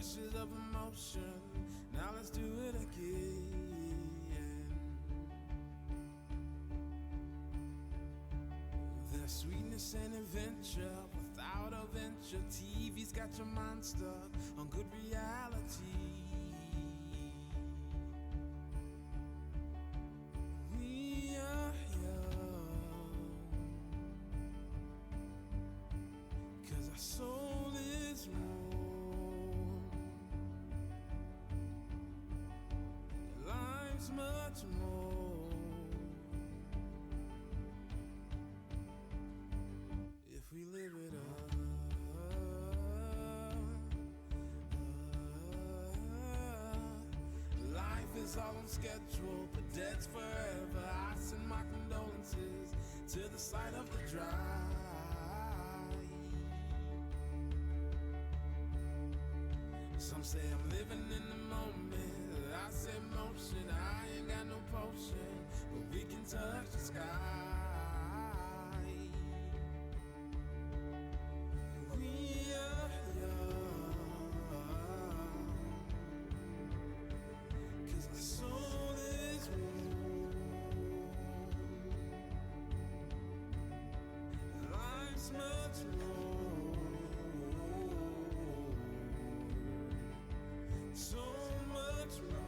rushes of emotion. Now let's do it again. There's sweetness and adventure without a venture. TV's got your mind stuck on good reality. We are young, 'cause our soul is warm. Life's much more if we live it up. Life is all on schedule, but dead's forever. I send my condolences to the side of the drive. Some say I'm living in the moment. I say motion, I ain't got no potion, but we can touch the sky. We are young, 'cause our soul is warm. Life's much more, so much more.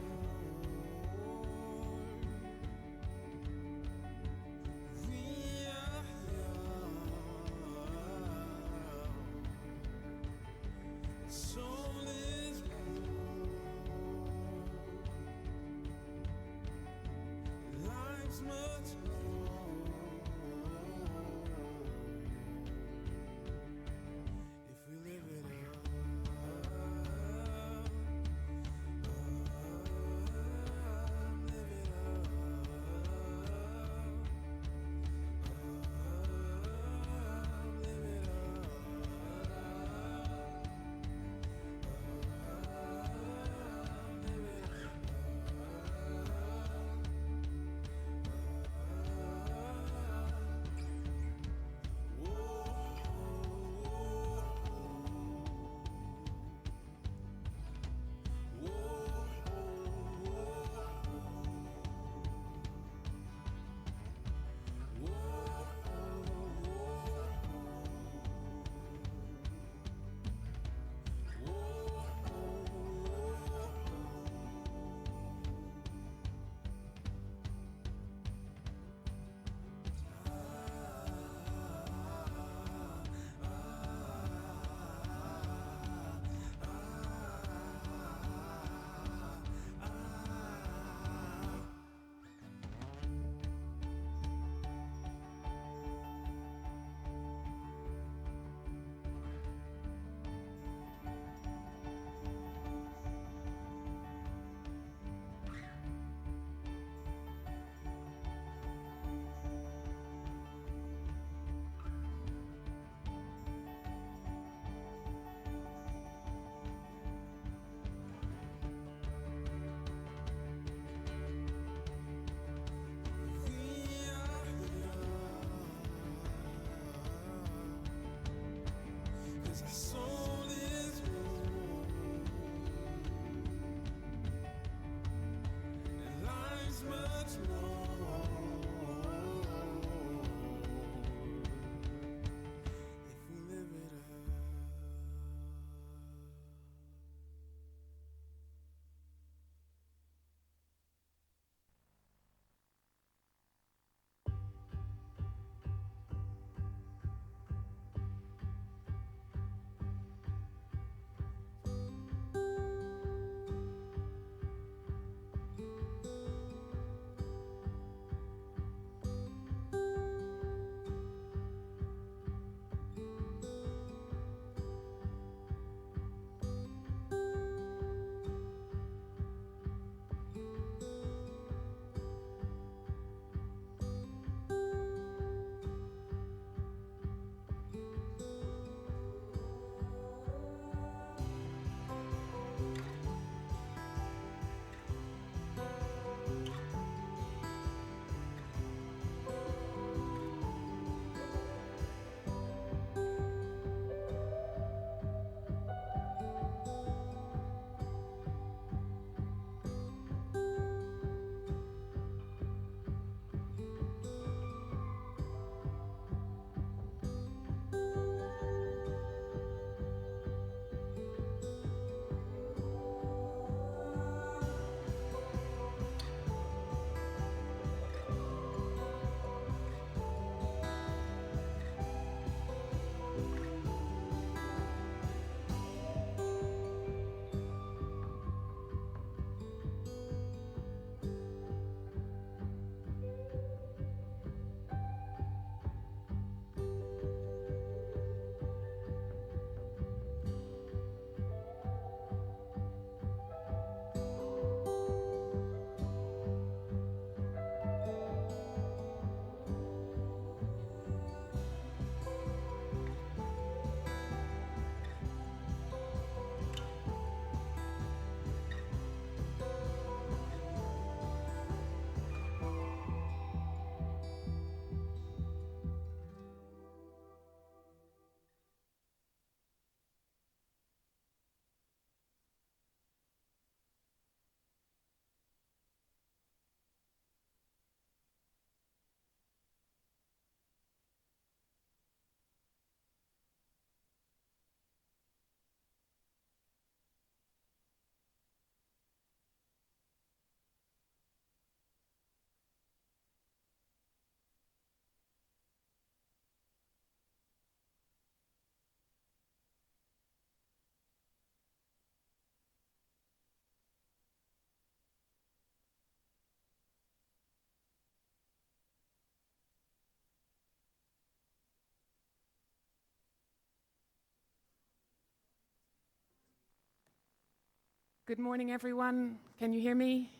Good morning, everyone. Can you hear me?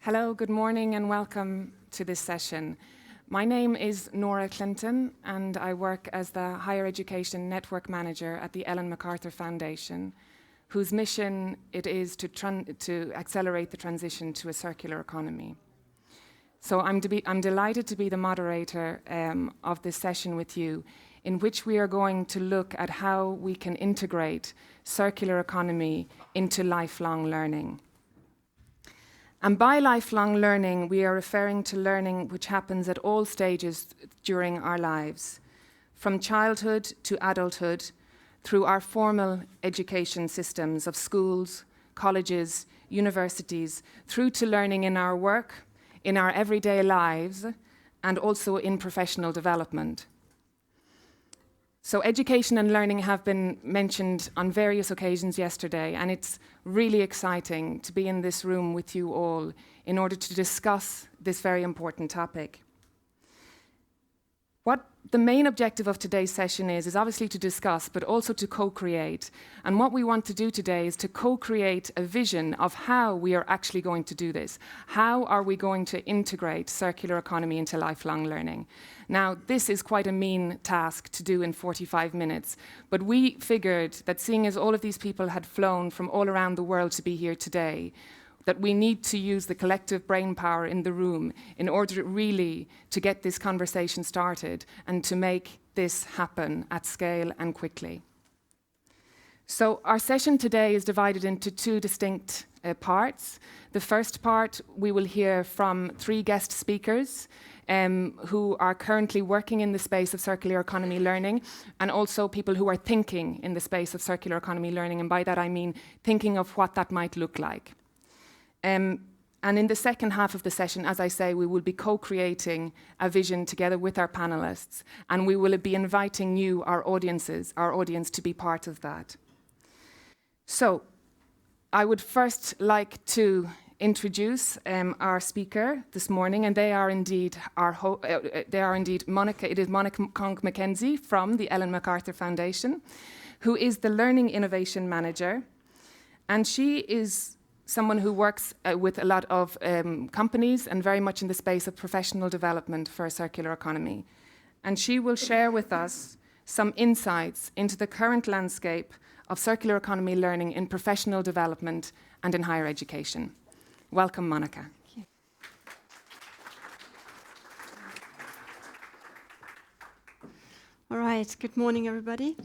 Hello, good morning, and welcome to this session. My name is Nora Clinton, and I work as the Higher Education Network Manager at the Ellen MacArthur Foundation, whose mission it is to accelerate the transition to a circular economy. So I'm delighted to be the moderator of this session with you, in which we are going to look at how we can integrate circular economy into lifelong learning. And by lifelong learning, we are referring to learning which happens at all stages during our lives, from childhood to adulthood, through our formal education systems of schools, colleges, universities, through to learning in our work, in our everyday lives, and also in professional development. So education and learning have been mentioned on various occasions yesterday, and it's really exciting to be in this room with you all in order to discuss this very important topic. What the main objective of today's session is obviously to discuss, but also to co-create. And what we want to do today is to co-create a vision of how we are actually going to do this. How are we going to integrate circular economy into lifelong learning? Now, this is quite a mean task to do in 45 minutes, but we figured that seeing as all of these people had flown from all around the world to be here today, that we need to use the collective brain power in the room in order really to get this conversation started and to make this happen at scale and quickly. So our session today is divided into two distinct parts. The first part, we will hear from 3 guest speakers who are currently working in the space of circular economy learning, and also people who are thinking in the space of circular economy learning, and by that I mean thinking of what that might look like. And in the second half of the session, as I say, we will be co-creating a vision together with our panelists, and we will be inviting you, our audience, to be part of that. So, I would first like to introduce our speaker this morning, and they are indeed Monica. It is Monica Conk-McKenzie from the Ellen MacArthur Foundation, who is the Learning Innovation Manager, and she is someone who works with a lot of companies and very much in the space of professional development for a circular economy. And she will share with us some insights into the current landscape of circular economy learning in professional development and in higher education. Welcome, Monica. Thank you. All right, good morning, everybody.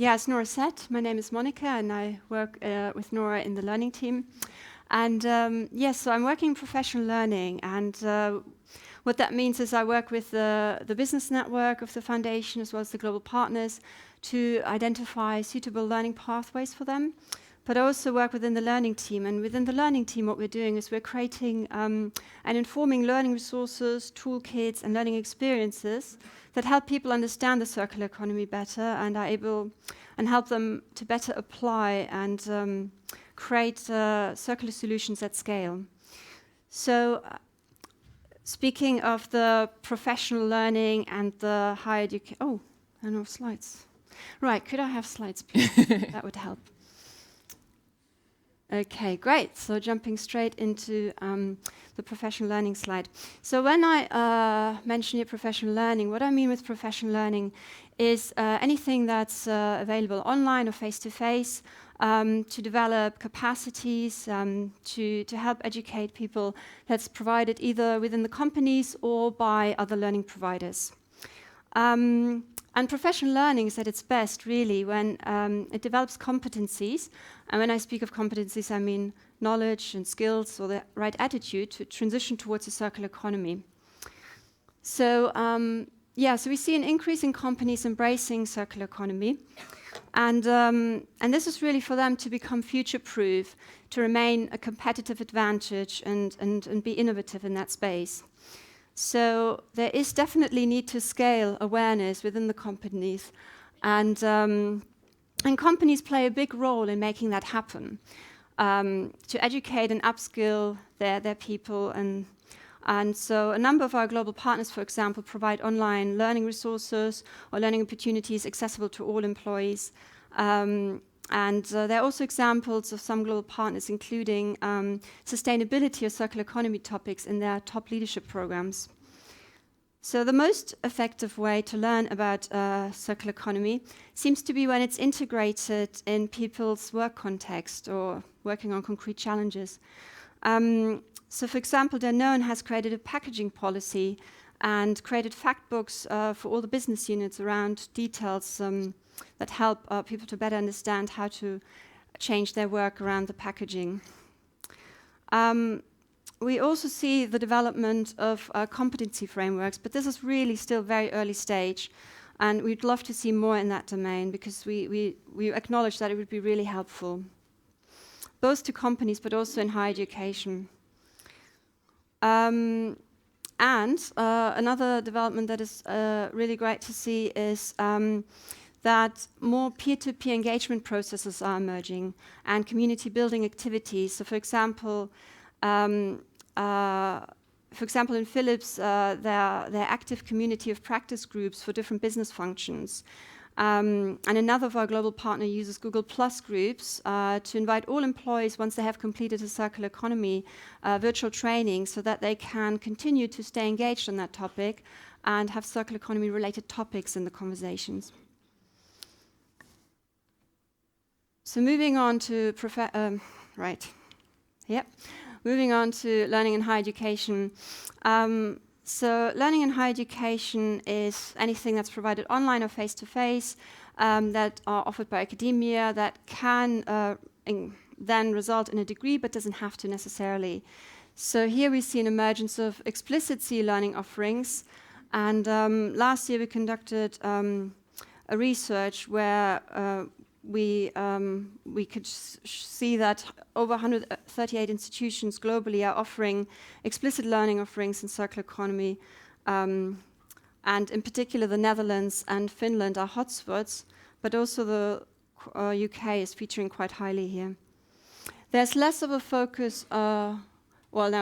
As Nora said, my name is Monica, and I work with Nora in the learning team. And so I'm working in professional learning, and what that means is I work with the business network of the foundation as well as the global partners to identify suitable learning pathways for them. But I also work within the learning team, and within the learning team what we're doing is we're creating and informing learning resources, toolkits, and learning experiences that help people understand the circular economy better and are able and help them to better apply and create circular solutions at scale. So speaking of the professional learning and the higher education, I don't have slides. Right, could I have slides, please? That would help. Okay, great. So jumping straight into the professional learning slide. So when I mention here professional learning, what I mean with professional learning is anything that's available online or face-to-face to develop capacities, to help educate people that's provided either within the companies or by other learning providers. And professional learning is at its best, really, when it develops competencies. And when I speak of competencies, I mean knowledge and skills or the right attitude to transition towards a circular economy. So, so we see an increase in companies embracing circular economy. And this is really for them to become future-proof, to remain a competitive advantage and be innovative in that space. So there is definitely need to scale awareness within the companies, and companies play a big role in making that happen, to educate and upskill their people, and so a number of our global partners, for example, provide online learning resources or learning opportunities accessible to all employees. And there are also examples of some global partners including sustainability or circular economy topics in their top leadership programs. So the most effective way to learn about circular economy seems to be when it's integrated in people's work context or working on concrete challenges. So for example, Danone has created a packaging policy and created fact books for all the business units around details that help people to better understand how to change their work around the packaging. We also see the development of competency frameworks, but this is really still very early stage, and we'd love to see more in that domain because we acknowledge that it would be really helpful, both to companies but also in higher education. And another development that is really great to see is that more peer-to-peer engagement processes are emerging and community building activities. So for example, in Philips, there are active community of practice groups for different business functions. And another of our global partner uses Google Plus groups to invite all employees, once they have completed a circular economy virtual training, so that they can continue to stay engaged on that topic and have circular economy related topics in the conversations. So moving on to moving on to learning in higher education. So learning in higher education is anything that's provided online or face-to-face, that are offered by academia, that can then result in a degree, but doesn't have to necessarily. So here we see an emergence of explicit CE learning offerings. And last year we conducted a research where we could see that over 138 institutions globally are offering explicit learning offerings in circular economy, and in particular the Netherlands and Finland are hotspots, but also the UK is featuring quite highly here. There's less of a focus, now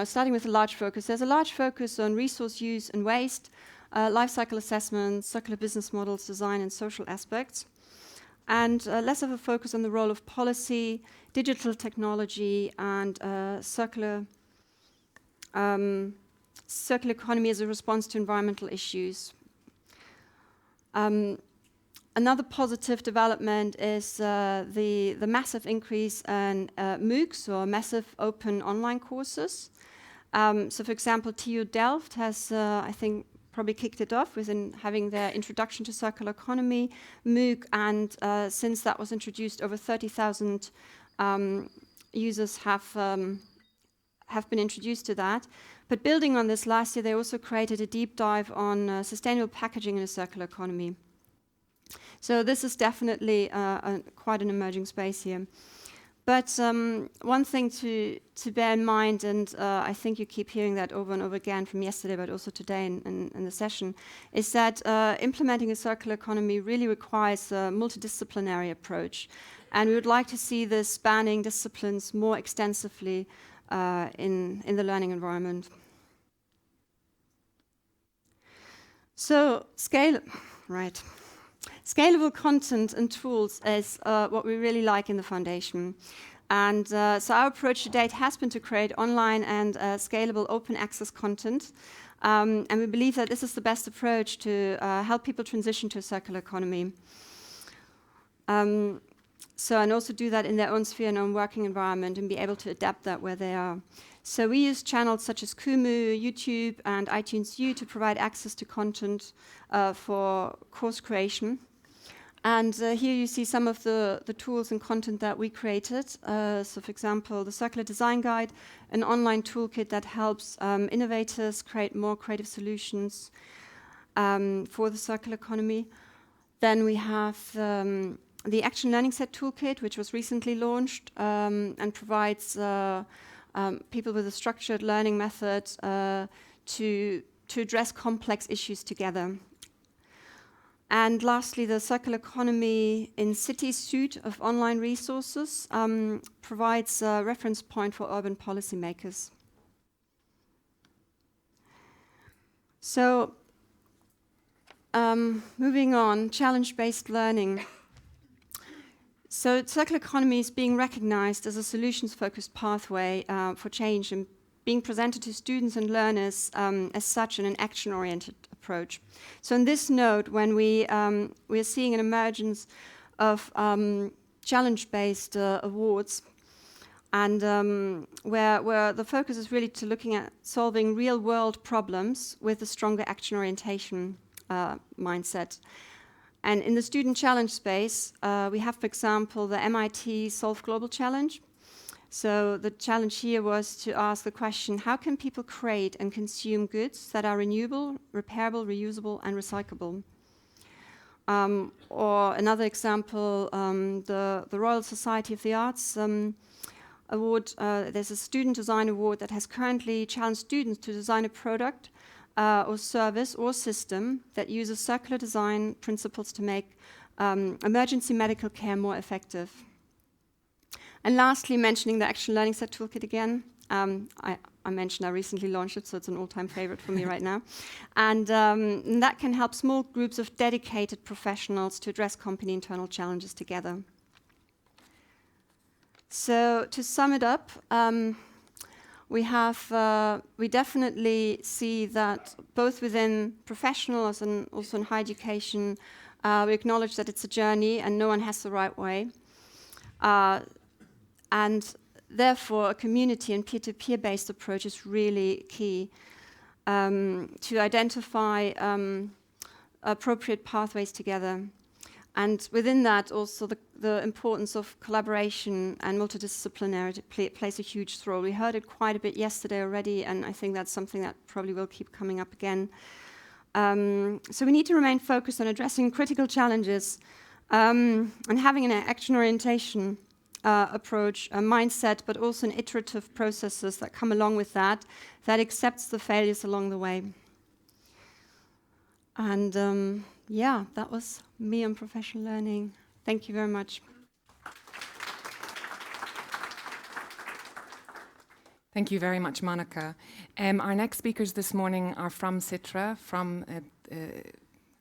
starting with a large focus, there's a large focus on resource use and waste, life cycle assessment, circular business models, design and social aspects. And less of a focus on the role of policy, digital technology, and circular economy as a response to environmental issues. Another positive development is the massive increase in MOOCs, or massive open online courses. So for example, TU Delft has, I think, probably kicked it off with having their introduction to circular economy MOOC, and since that was introduced, over 30,000 users have been introduced to that. But building on this, last year they also created a deep dive on sustainable packaging in a circular economy. So this is definitely quite an emerging space here. But one thing to bear in mind, and I think you keep hearing that over and over again from yesterday, but also today in the session, is that implementing a circular economy really requires a multidisciplinary approach. And we would like to see this spanning disciplines more extensively in the learning environment. So Scalable content and tools is what we really like in the foundation. And so our approach to date has been to create online and scalable open access content. And we believe that this is the best approach to help people transition to a circular economy. And also do that in their own sphere and own working environment and be able to adapt that where they are. So we use channels such as Kumu, YouTube, and iTunes U to provide access to content for course creation. And here you see some of the tools and content that we created. So for example, the Circular Design Guide, an online toolkit that helps innovators create more creative solutions for the circular economy. Then we have the Action Learning Set Toolkit, which was recently launched and provides people with a structured learning method to address complex issues together. And lastly, the Circular Economy in Cities suite of online resources provides a reference point for urban policymakers. So, moving on, challenge-based learning. So circular economy is being recognized as a solutions-focused pathway for change and being presented to students and learners as such in an action-oriented approach. So in this note, when we are seeing an emergence of challenge-based awards, and where the focus is really to looking at solving real-world problems with a stronger action orientation mindset. And in the student challenge space, we have, for example, the MIT Solve Global Challenge. So the challenge here was to ask the question, how can people create and consume goods that are renewable, repairable, reusable, and recyclable? Or another example, the Royal Society of the Arts award. There's a student design award that has currently challenged students to design a product or service or system that uses circular design principles to make emergency medical care more effective. And lastly, mentioning the Action Learning Set Toolkit again. I mentioned I recently launched it, so it's an all-time favorite for me right now. And that can help small groups of dedicated professionals to address company internal challenges together. So to sum it up, we definitely see that both within professionals and also in higher education, we acknowledge that it's a journey and no one has the right way. And therefore, a community and peer-to-peer based approach is really key to identify appropriate pathways together. And within that, also the importance of collaboration and multidisciplinarity plays a huge role. We heard it quite a bit yesterday already, and I think that's something that probably will keep coming up again. So we need to remain focused on addressing critical challenges and having an action orientation approach, a mindset, but also an iterative processes that come along with that accepts the failures along the way. And yeah, that was me on professional learning. Thank you very much. Thank you very much, Monica. Our next speakers this morning are from Citra, from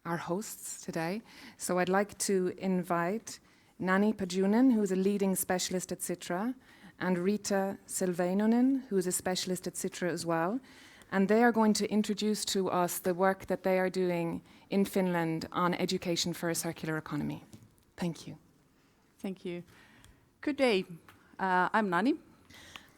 our hosts today. So I'd like to invite Nani Pajunen, who is a leading specialist at Citra, and Rita Silveinonen, who is a specialist at Citra as well. And they are going to introduce to us the work that they are doing in Finland on education for a circular economy. Thank you. Thank you. Good day. I'm Nani.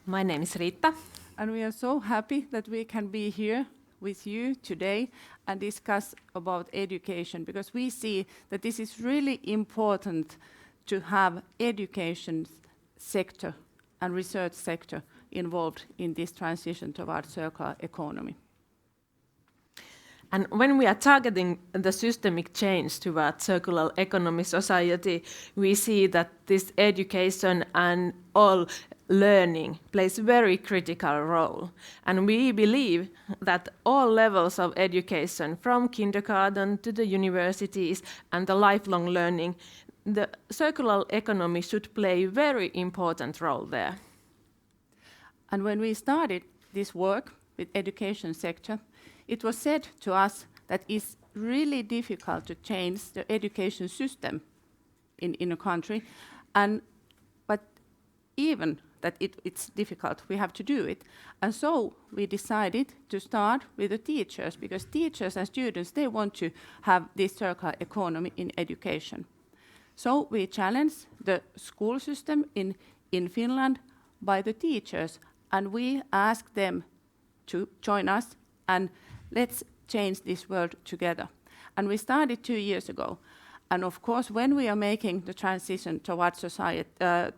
My name is Rita. And we are so happy that we can be here with you today and discuss about education, because we see that this is really important to have education sector and research sector involved in this transition towards circular economy. And when we are targeting the systemic change towards circular economy society, we see that this education and all learning plays a very critical role. And we believe that all levels of education, from kindergarten to the universities and the lifelong learning, the circular economy should play a very important role there. And when we started this work with education sector, it was said to us that it's really difficult to change the education system in a country, but even that it's difficult, we have to do it. And so we decided to start with the teachers, because teachers and students, they want to have this circular economy in education. So we challenged the school system in Finland by the teachers, and we asked them to join us and let's change this world together. And we started 2 years ago. And of course, when we are making the transition towards society,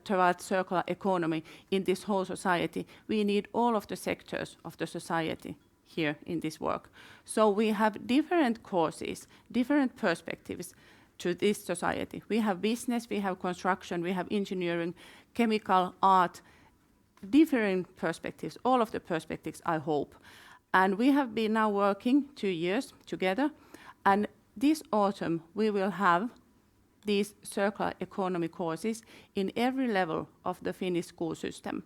towards circular economy in this whole society, we need all of the sectors of the society here in this work. So we have different courses, different perspectives to this society. We have business, we have construction, we have engineering, chemical, art, different perspectives, all of the perspectives, I hope. And we have been now working 2 years together, and this autumn we will have these circular economy courses in every level of the Finnish school system.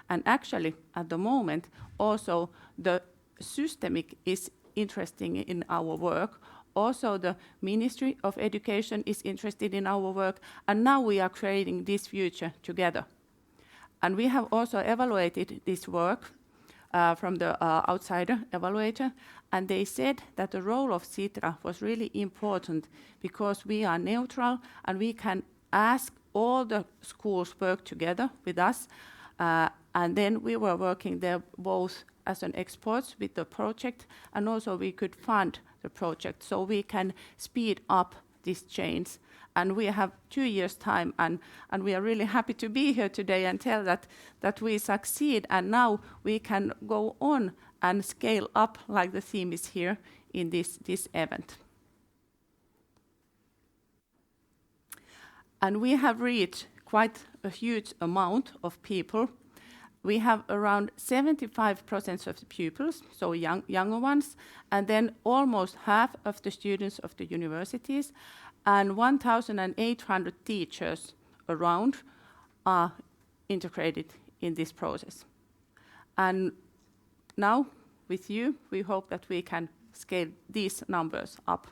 And actually, at the moment, also the systemic is interesting in our work also the Ministry of Education is interested in our work, and now we are creating this future together. And we have also evaluated this work from the outsider evaluator, and they said that the role of Sitra was really important because we are neutral and we can ask all the schools work together with us, and then we were working there both as an experts with the project, and also we could fund the project so we can speed up this change. And we have 2 years' time, and we are really happy to be here today and tell that we succeed, and now we can go on and scale up like the theme is here in this event. And we have reached quite a huge amount of people. We have around 75% of the pupils, so younger ones, and then almost half of the students of the universities, and 1,800 teachers around are integrated in this process. And now, with you, we hope that we can scale these numbers up.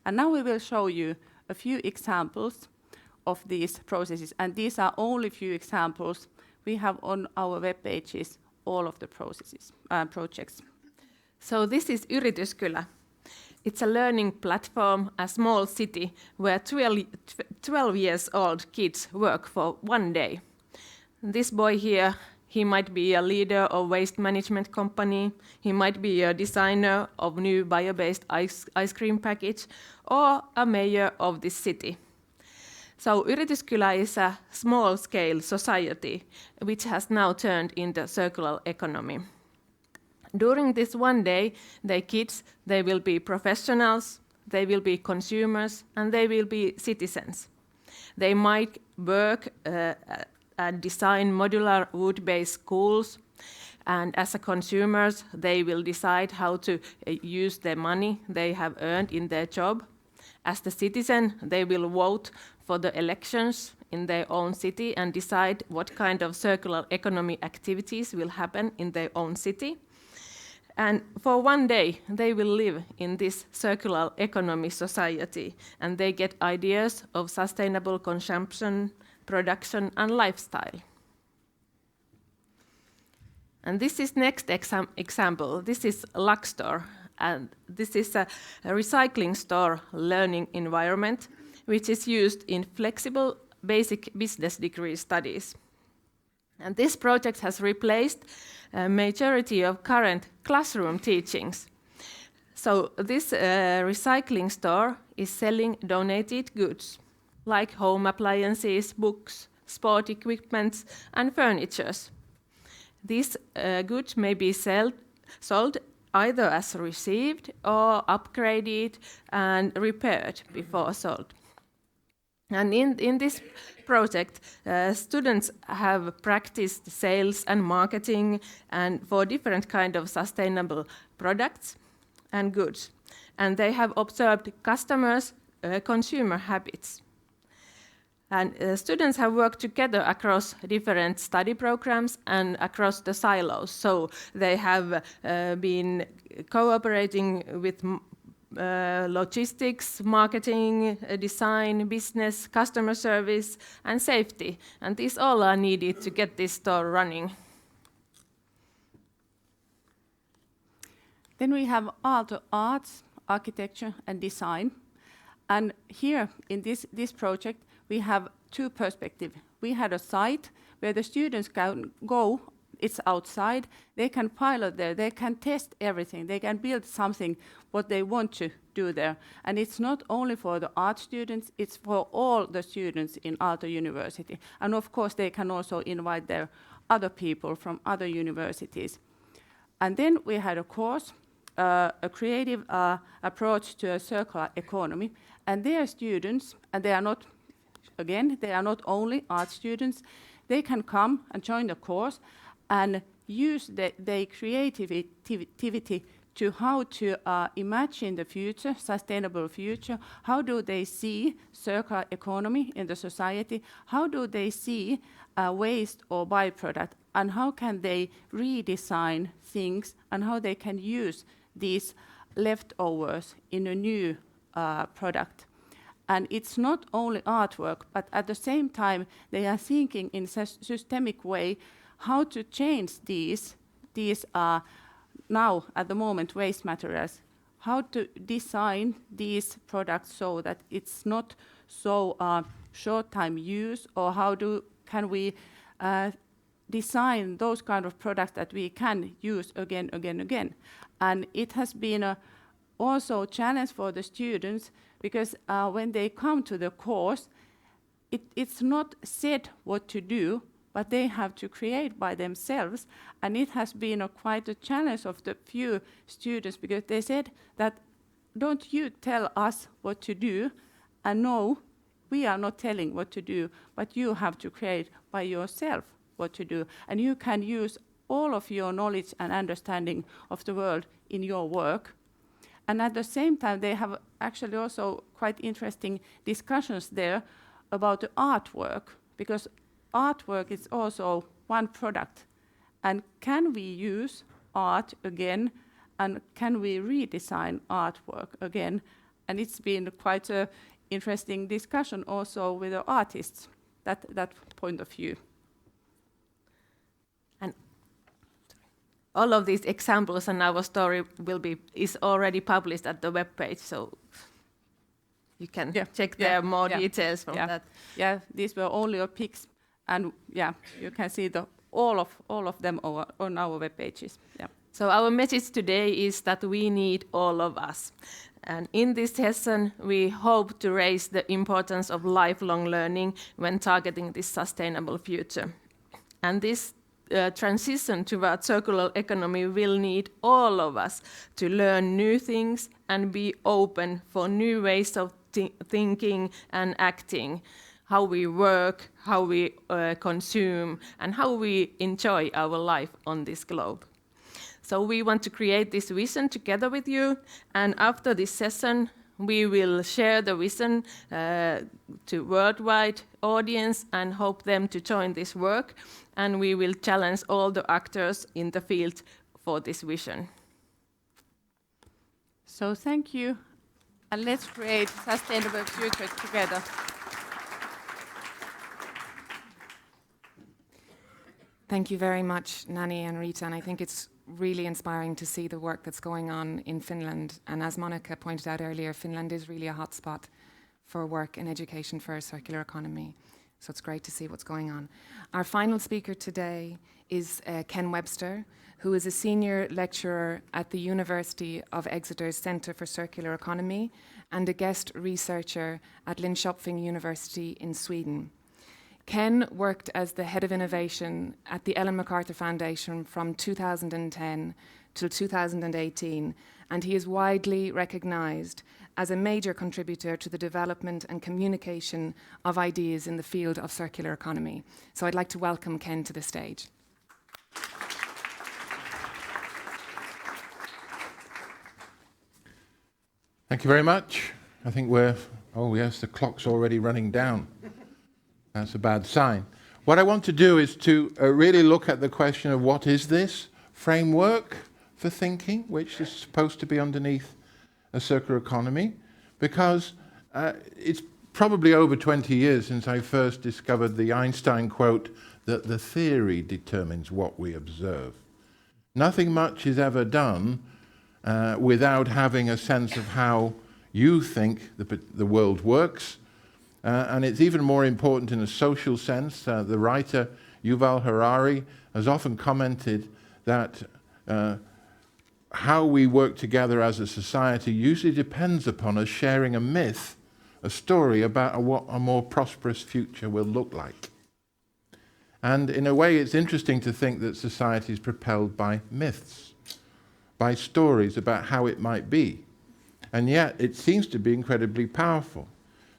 And now we will show you a few examples of these processes, and these are only few examples. We have on our web pages all of the processes, projects. So this is Yrityskylä. It's a learning platform, a small city where 12 years old kids work for 1 day. This boy here, he might be a leader of waste management company, he might be a designer of new bio-based ice cream package, or a mayor of this city. So Yrityskylä is a small-scale society which has now turned into circular economy. During this 1 day, the kids, they will be professionals, they will be consumers, and they will be citizens. They might work and design modular wood-based schools, and as a consumers, they will decide how to use the money they have earned in their job. As the citizen, they will vote for the elections in their own city and decide what kind of circular economy activities will happen in their own city. And for 1 day, they will live in this circular economy society, and they get ideas of sustainable consumption, production, and lifestyle. And this is next example. This is Luxstore, and this is a recycling store learning environment, which is used in flexible basic business degree studies. And this project has replaced a majority of current classroom teachings. So this recycling store is selling donated goods, like home appliances, books, sport equipment, and furnitures. These goods may be sold either as received or upgraded and repaired before sold. And in this project, students have practiced sales and marketing and for different kind of sustainable products and goods. And they have observed customers' consumer habits. And students have worked together across different study programs and across the silos. So they have been cooperating with logistics, marketing, design, business, customer service, and safety. And these all are needed to get this store running. Then we have Aalto Arts, Architecture and Design. And here in this project, we have two perspectives. We had a site where the students can go, it's outside, they can pilot there, they can test everything, they can build something what they want to do there. And it's not only for the art students, it's for all the students in Aalto University. And of course, they can also invite their other people from other universities. And then we had a course, a creative approach to a circular economy. And their students, and they are not, again, they are not only art students, they can come and join the course and use their creativity to how to imagine the future, sustainable future. How do they see circular economy in the society? How do they see waste or byproduct? And how can they redesign things and how they can use these leftovers in a new product. And it's not only artwork, but at the same time, they are thinking in a systemic way how to change these now at the moment waste materials, how to design these products so that it's not so short time use, or can we design those kind of products that we can use again. And it has been also a challenge for the students, because when they come to the course, it's not said what to do, but they have to create by themselves. And it has been quite a challenge of the few students, because they said that, don't you tell us what to do, and no, we are not telling what to do, but you have to create by yourself what to do. And you can use all of your knowledge and understanding of the world in your work. And at the same time, they have actually also quite interesting discussions there about the artwork, because artwork is also one product. And can we use art again, and can we redesign artwork again? And it's been quite an interesting discussion also with the artists, that point of view. And all of these examples and our story is already published at the webpage, so you can check there more details from that. Yeah, these were only a pics, and you can see all of them on our web pages. Yeah. So our message today is that we need all of us. And in this session, we hope to raise the importance of lifelong learning when targeting this sustainable future. And this transition toward circular economy will need all of us to learn new things and be open for new ways of thinking and acting, how we work, how we consume, and how we enjoy our life on this globe. So we want to create this vision together with you, and after this session, we will share the vision to worldwide audience and hope them to join this work, and we will challenge all the actors in the field for this vision. So thank you, and let's create sustainable future together. Thank you very much, Nani and Rita, and I think it's really inspiring to see the work that's going on in Finland. And as Monica pointed out earlier, Finland is really a hotspot for work and education for a circular economy. So it's great to see what's going on. Our final speaker today is Ken Webster, who is a senior lecturer at the University of Exeter's Centre for Circular Economy and a guest researcher at Linköping University in Sweden. Ken worked as the head of innovation at the Ellen MacArthur Foundation from 2010 till 2018, and he is widely recognized as a major contributor to the development and communication of ideas in the field of circular economy. So I'd like to welcome Ken to the stage. Thank you very much. I think oh yes, the clock's already running down. That's a bad sign. What I want to do is to really look at the question of what is this framework for thinking, which is supposed to be underneath a circular economy, because it's probably over 20 years since I first discovered the Einstein quote that the theory determines what we observe. Nothing much is ever done without having a sense of how you think the world works. And it's even more important in a social sense. The writer Yuval Harari has often commented that how we work together as a society usually depends upon us sharing a myth, a story about what a more prosperous future will look like. And in a way, it's interesting to think that society is propelled by myths, by stories about how it might be. And yet, it seems to be incredibly powerful.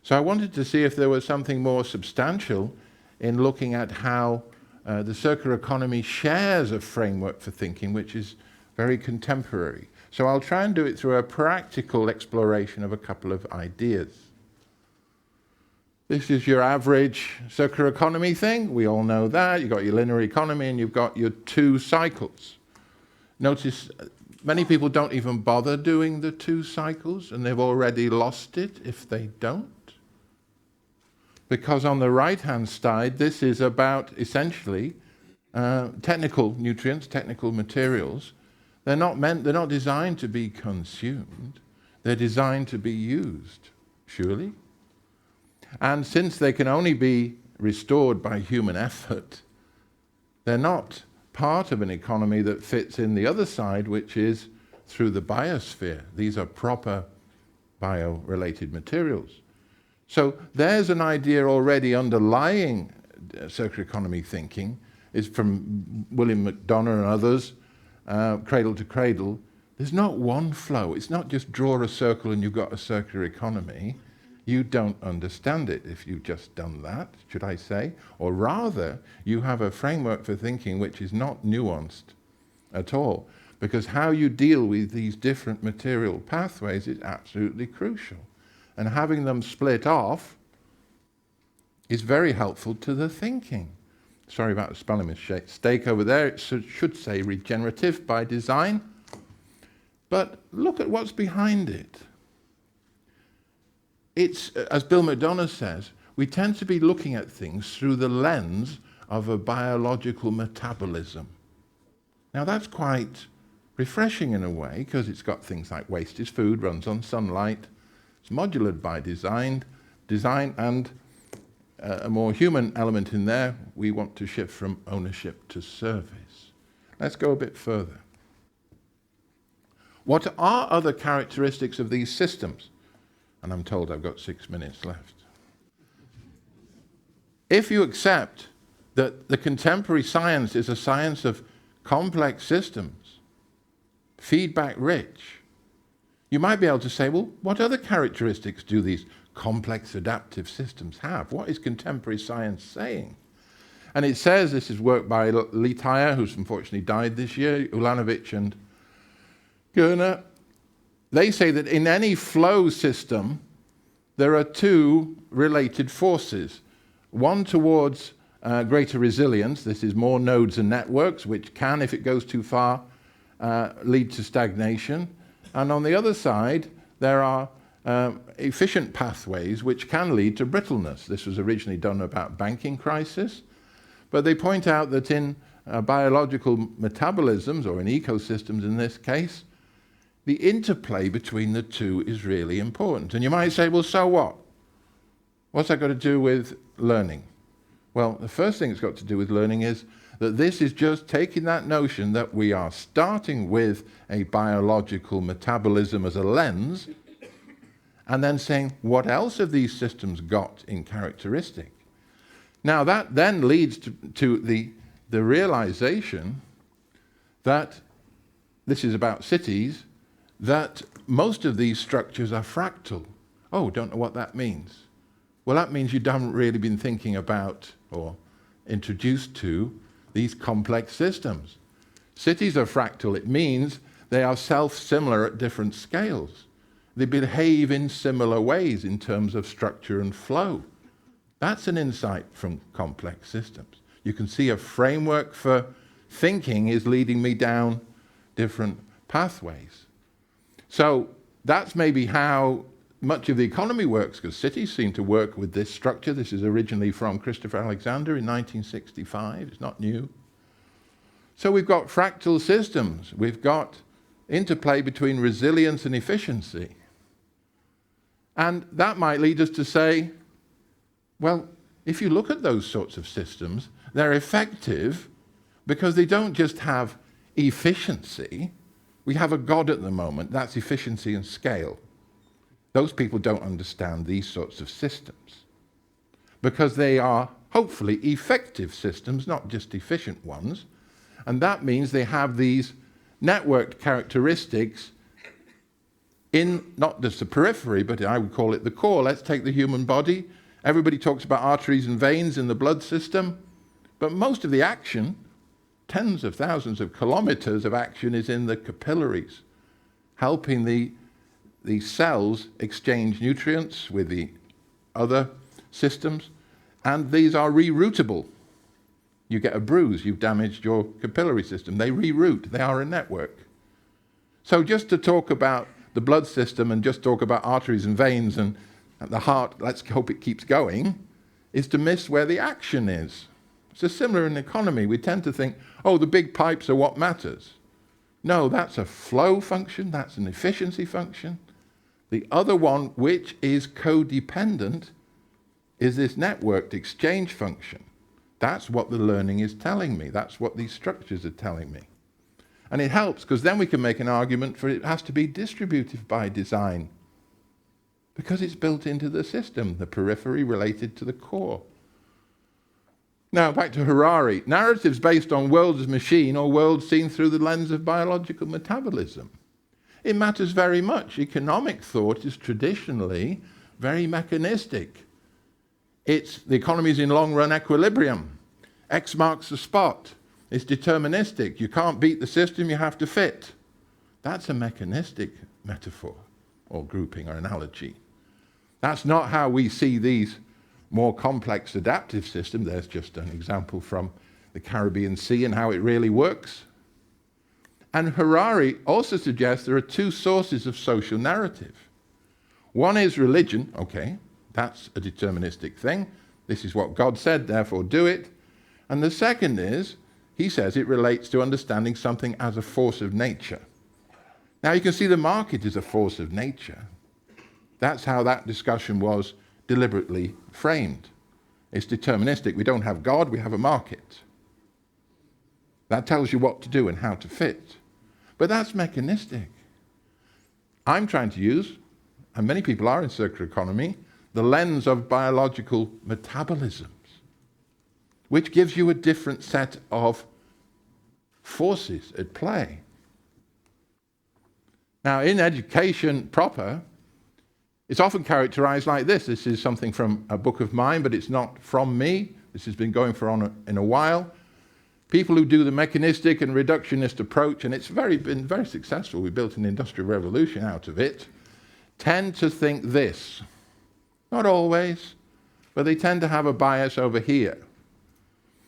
So I wanted to see if there was something more substantial in looking at how the circular economy shares a framework for thinking which is very contemporary. So I'll try and do it through a practical exploration of a couple of ideas. This is your average circular economy thing. We all know that. You've got your linear economy and you've got your two cycles. Notice Many people don't even bother doing the 2 cycles, and they've already lost it if they don't. Because on the right-hand side, this is about essentially technical nutrients, technical materials. They're not designed to be consumed. They're designed to be used, surely. And since they can only be restored by human effort, they're not part of an economy that fits in the other side, which is through the biosphere. These are proper bio-related materials. So there's an idea already underlying circular economy thinking, is from William McDonough and others, cradle to cradle. There's not one flow. It's not just draw a circle and you've got a circular economy. You don't understand it if you've just done that, should I say. Or rather, you have a framework for thinking which is not nuanced at all. Because how you deal with these different material pathways is absolutely crucial. And having them split off is very helpful to the thinking. Sorry about the spelling mistake over there. It should say regenerative by design. But look at what's behind it. It's, as Bill McDonough says, we tend to be looking at things through the lens of a biological metabolism. Now that's quite refreshing in a way, because it's got things like waste is food, runs on sunlight, it's modular by design, and a more human element in there. We want to shift from ownership to service. Let's go a bit further. What are other characteristics of these systems? And I'm told I've got 6 minutes left. If you accept that the contemporary science is a science of complex systems, feedback rich, you might be able to say, well, what other characteristics do these complex adaptive systems have? What is contemporary science saying? And it says, this is work by Litaya, who's unfortunately died this year, Ulanovich and Gerner. They say that in any flow system, there are 2 related forces. One towards greater resilience. This is more nodes and networks, which can, if it goes too far, lead to stagnation. And on the other side, there are efficient pathways which can lead to brittleness. This was originally done about banking crisis. But they point out that in biological metabolisms, or in ecosystems in this case, the interplay between the 2 is really important. And you might say, well, so what? What's that got to do with learning? Well, the first thing it's got to do with learning is that this is just taking that notion that we are starting with a biological metabolism as a lens, and then saying, what else have these systems got in characteristic? Now, that then leads to the realization that this is about cities, that most of these structures are fractal. Oh, don't know what that means. Well, that means you haven't really been thinking about or introduced to these complex systems. Cities are fractal. It means they are self-similar at different scales. They behave in similar ways in terms of structure and flow. That's an insight from complex systems. You can see a framework for thinking is leading me down different pathways. So that's maybe how much of the economy works, because cities seem to work with this structure. This is originally from Christopher Alexander in 1965. It's not new. So we've got fractal systems. We've got interplay between resilience and efficiency. And that might lead us to say, well, if you look at those sorts of systems, they're effective because they don't just have efficiency. We have a god at the moment, that's efficiency and scale. Those people don't understand these sorts of systems because they are hopefully effective systems, not just efficient ones. And that means they have these networked characteristics in not just the periphery, but I would call it the core. Let's take the human body. Everybody talks about arteries and veins in the blood system, but most of the action, tens of thousands of kilometers of action, is in the capillaries, helping the cells exchange nutrients with the other systems, and these are reroutable. You get a bruise, you've damaged your capillary system. They reroute, they are a network. So just to talk about the blood system and just talk about arteries and veins and the heart, let's hope it keeps going, is to miss where the action is. So similar in the economy, we tend to think, oh, the big pipes are what matters. No, that's a flow function, that's an efficiency function. The other one, which is codependent, is this networked exchange function. That's what the learning is telling me. That's what these structures are telling me. And it helps, because then we can make an argument for it has to be distributive by design, because it's built into the system, the periphery related to the core. Now, back to Harari. Narratives based on world as machine or world seen through the lens of biological metabolism. It matters very much. Economic thought is traditionally very mechanistic. The economy is in long-run equilibrium. X marks the spot. It's deterministic. You can't beat the system, you have to fit. That's a mechanistic metaphor or grouping or analogy. That's not how we see these more complex adaptive systems. There's just an example from the Caribbean Sea and how it really works. And Harari also suggests there are two sources of social narrative. One is religion. Okay, that's a deterministic thing. This is what God said, therefore do it. And the second is, he says it relates to understanding something as a force of nature. Now you can see the market is a force of nature. That's how that discussion was deliberately framed. It's deterministic. We don't have God, we have a market. That tells you what to do and how to fit. But that's mechanistic. I'm trying to use, and many people are in circular economy, the lens of biological metabolisms, which gives you a different set of forces at play. Now, in education proper, it's often characterized like this. This is something from a book of mine, but it's not from me. This has been going on in a while. People who do the mechanistic and reductionist approach, and it's been very successful, we built an industrial revolution out of it, tend to think this. Not always, but they tend to have a bias over here.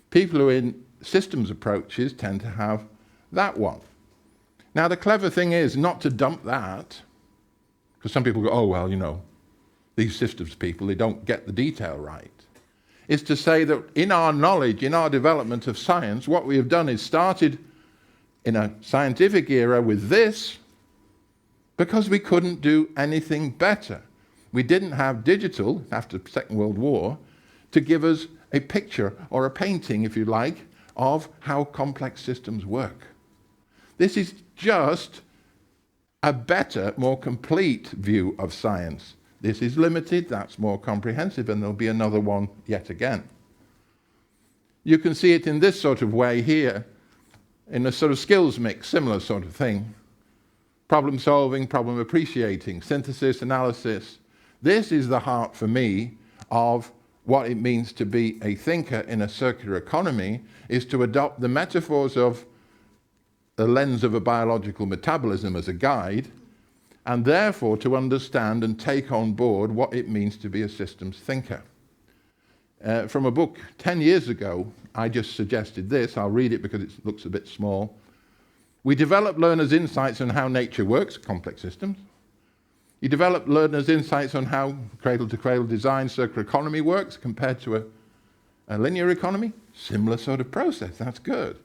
People who are in systems approaches tend to have that one. Now, the clever thing is not to dump that, because some people go, oh, well, you know, these systems people, they don't get the detail right. Is to say that in our knowledge, in our development of science, what we have done is started in a scientific era with this because we couldn't do anything better. We didn't have digital, after the Second World War, to give us a picture or a painting, if you like, of how complex systems work. This is just a better, more complete view of science. This is limited, that's more comprehensive, and there'll be another one yet again. You can see it in this sort of way here, in a sort of skills mix, similar sort of thing. Problem solving, problem appreciating, synthesis, analysis. This is the heart for me of what it means to be a thinker in a circular economy, is to adopt the metaphors of the lens of a biological metabolism as a guide, and therefore to understand and take on board what it means to be a systems thinker. From a book 10 years ago, I just suggested this. I'll read it because it looks a bit small. We develop learners' insights on how nature works, complex systems. You develop learners' insights on how cradle-to-cradle design circular economy works compared to a linear economy. Similar sort of process, that's good.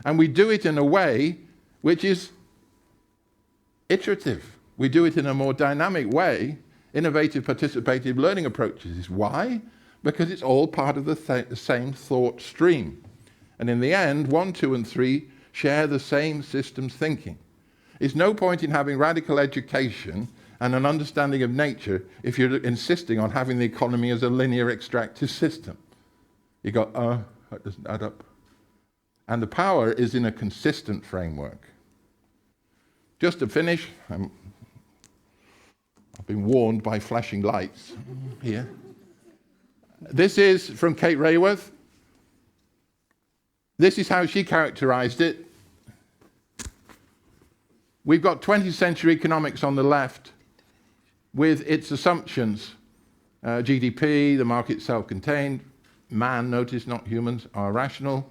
And we do it in a way which is iterative. We do it in a more dynamic way. Innovative participative learning approaches. Why? Because it's all part of the same thought stream. And in the end, 1, 2, and 3 share the same systems thinking. It's no point in having radical education and an understanding of nature if you're insisting on having the economy as a linear extractive system. You go, that doesn't add up. And the power is in a consistent framework. Just to finish, I've been warned by flashing lights here. This is from Kate Raworth. This is how she characterized it. We've got 20th century economics on the left with its assumptions. GDP, the market self-contained, man, notice not humans, are rational.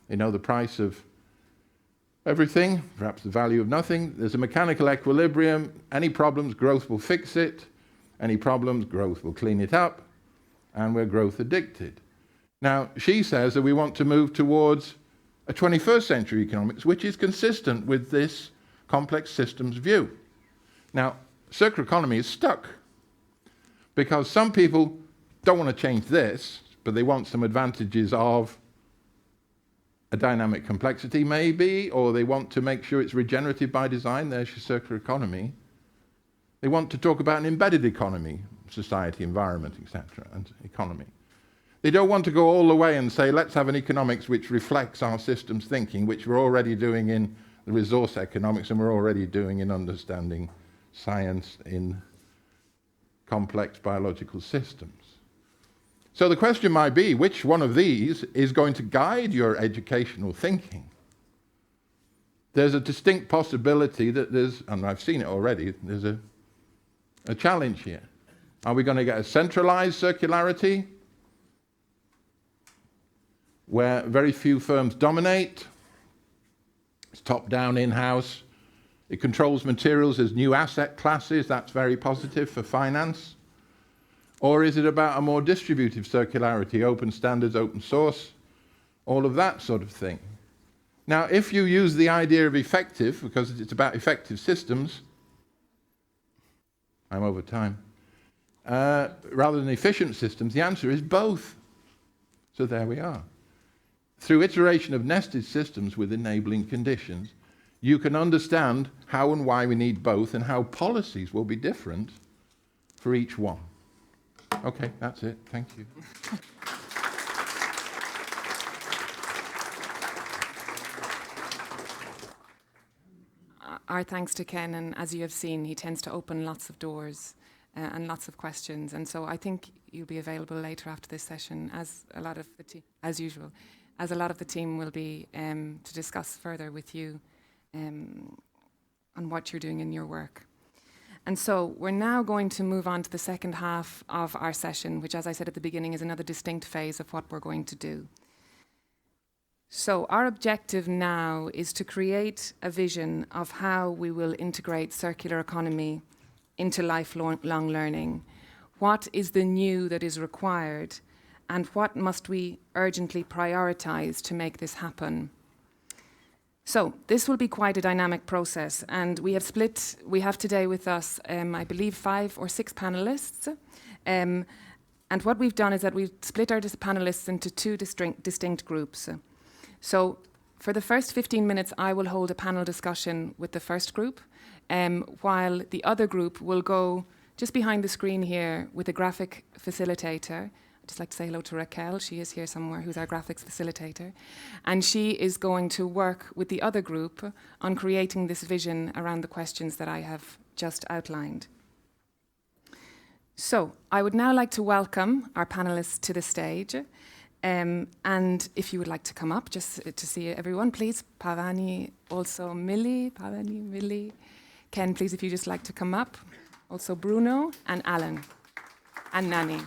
They know the price of everything, perhaps the value of nothing. There's a mechanical equilibrium. Any problems, growth will fix it. Any problems, growth will clean it up. And we're growth addicted. Now, she says that we want to move towards a 21st century economics, which is consistent with this complex systems view. Now, circular economy is stuck because some people don't want to change this, but they want some advantages of a dynamic complexity maybe, or they want to make sure it's regenerative by design. There's your circular economy. They want to talk about an embedded economy, society, environment, etc., and economy. They don't want to go all the way and say, let's have an economics which reflects our systems thinking, which we're already doing in the resource economics and we're already doing in understanding science in complex biological systems. So the question might be, which one of these is going to guide your educational thinking? There's a distinct possibility that there's, and I've seen it already, there's a challenge here. Are we going to get a centralized circularity where very few firms dominate? It's top-down, in-house. It controls materials as new asset classes. That's very positive for finance. Or is it about a more distributive circularity, open standards, open source, all of that sort of thing? Now, if you use the idea of effective, because it's about effective systems, I'm over time, rather than efficient systems, the answer is both. So there we are. Through iteration of nested systems with enabling conditions, you can understand how and why we need both and how policies will be different for each one. Okay, that's it. Thank you. Our thanks to Ken, and as you have seen, he tends to open lots of doors and lots of questions, and so I think you'll be available later after this session, as a lot of the team, as usual, as a lot of the team will be to discuss further with you on what you're doing in your work. And so we're now going to move on to the second half of our session, which, as I said at the beginning, is another distinct phase of what we're going to do. So our objective now is to create a vision of how we will integrate circular economy into lifelong learning. What is the new that is required, and what must we urgently prioritize to make this happen? So this will be quite a dynamic process, and we have today with us, I believe, 5 or 6 panelists. And what we've done is that we've split our panelists into 2 distinct groups. So for the first 15 minutes, I will hold a panel discussion with the first group, while the other group will go just behind the screen here with a graphic facilitator. I'd just like to say hello to Raquel. She is here somewhere, who's our graphics facilitator. And she is going to work with the other group on creating this vision around the questions that I have just outlined. So I would now like to welcome our panelists to the stage. And if you would like to come up, just to see everyone, please. Pavani, also Millie. Pavani, Millie. Ken, please, if you just like to come up. Also Bruno and Alan and Nani.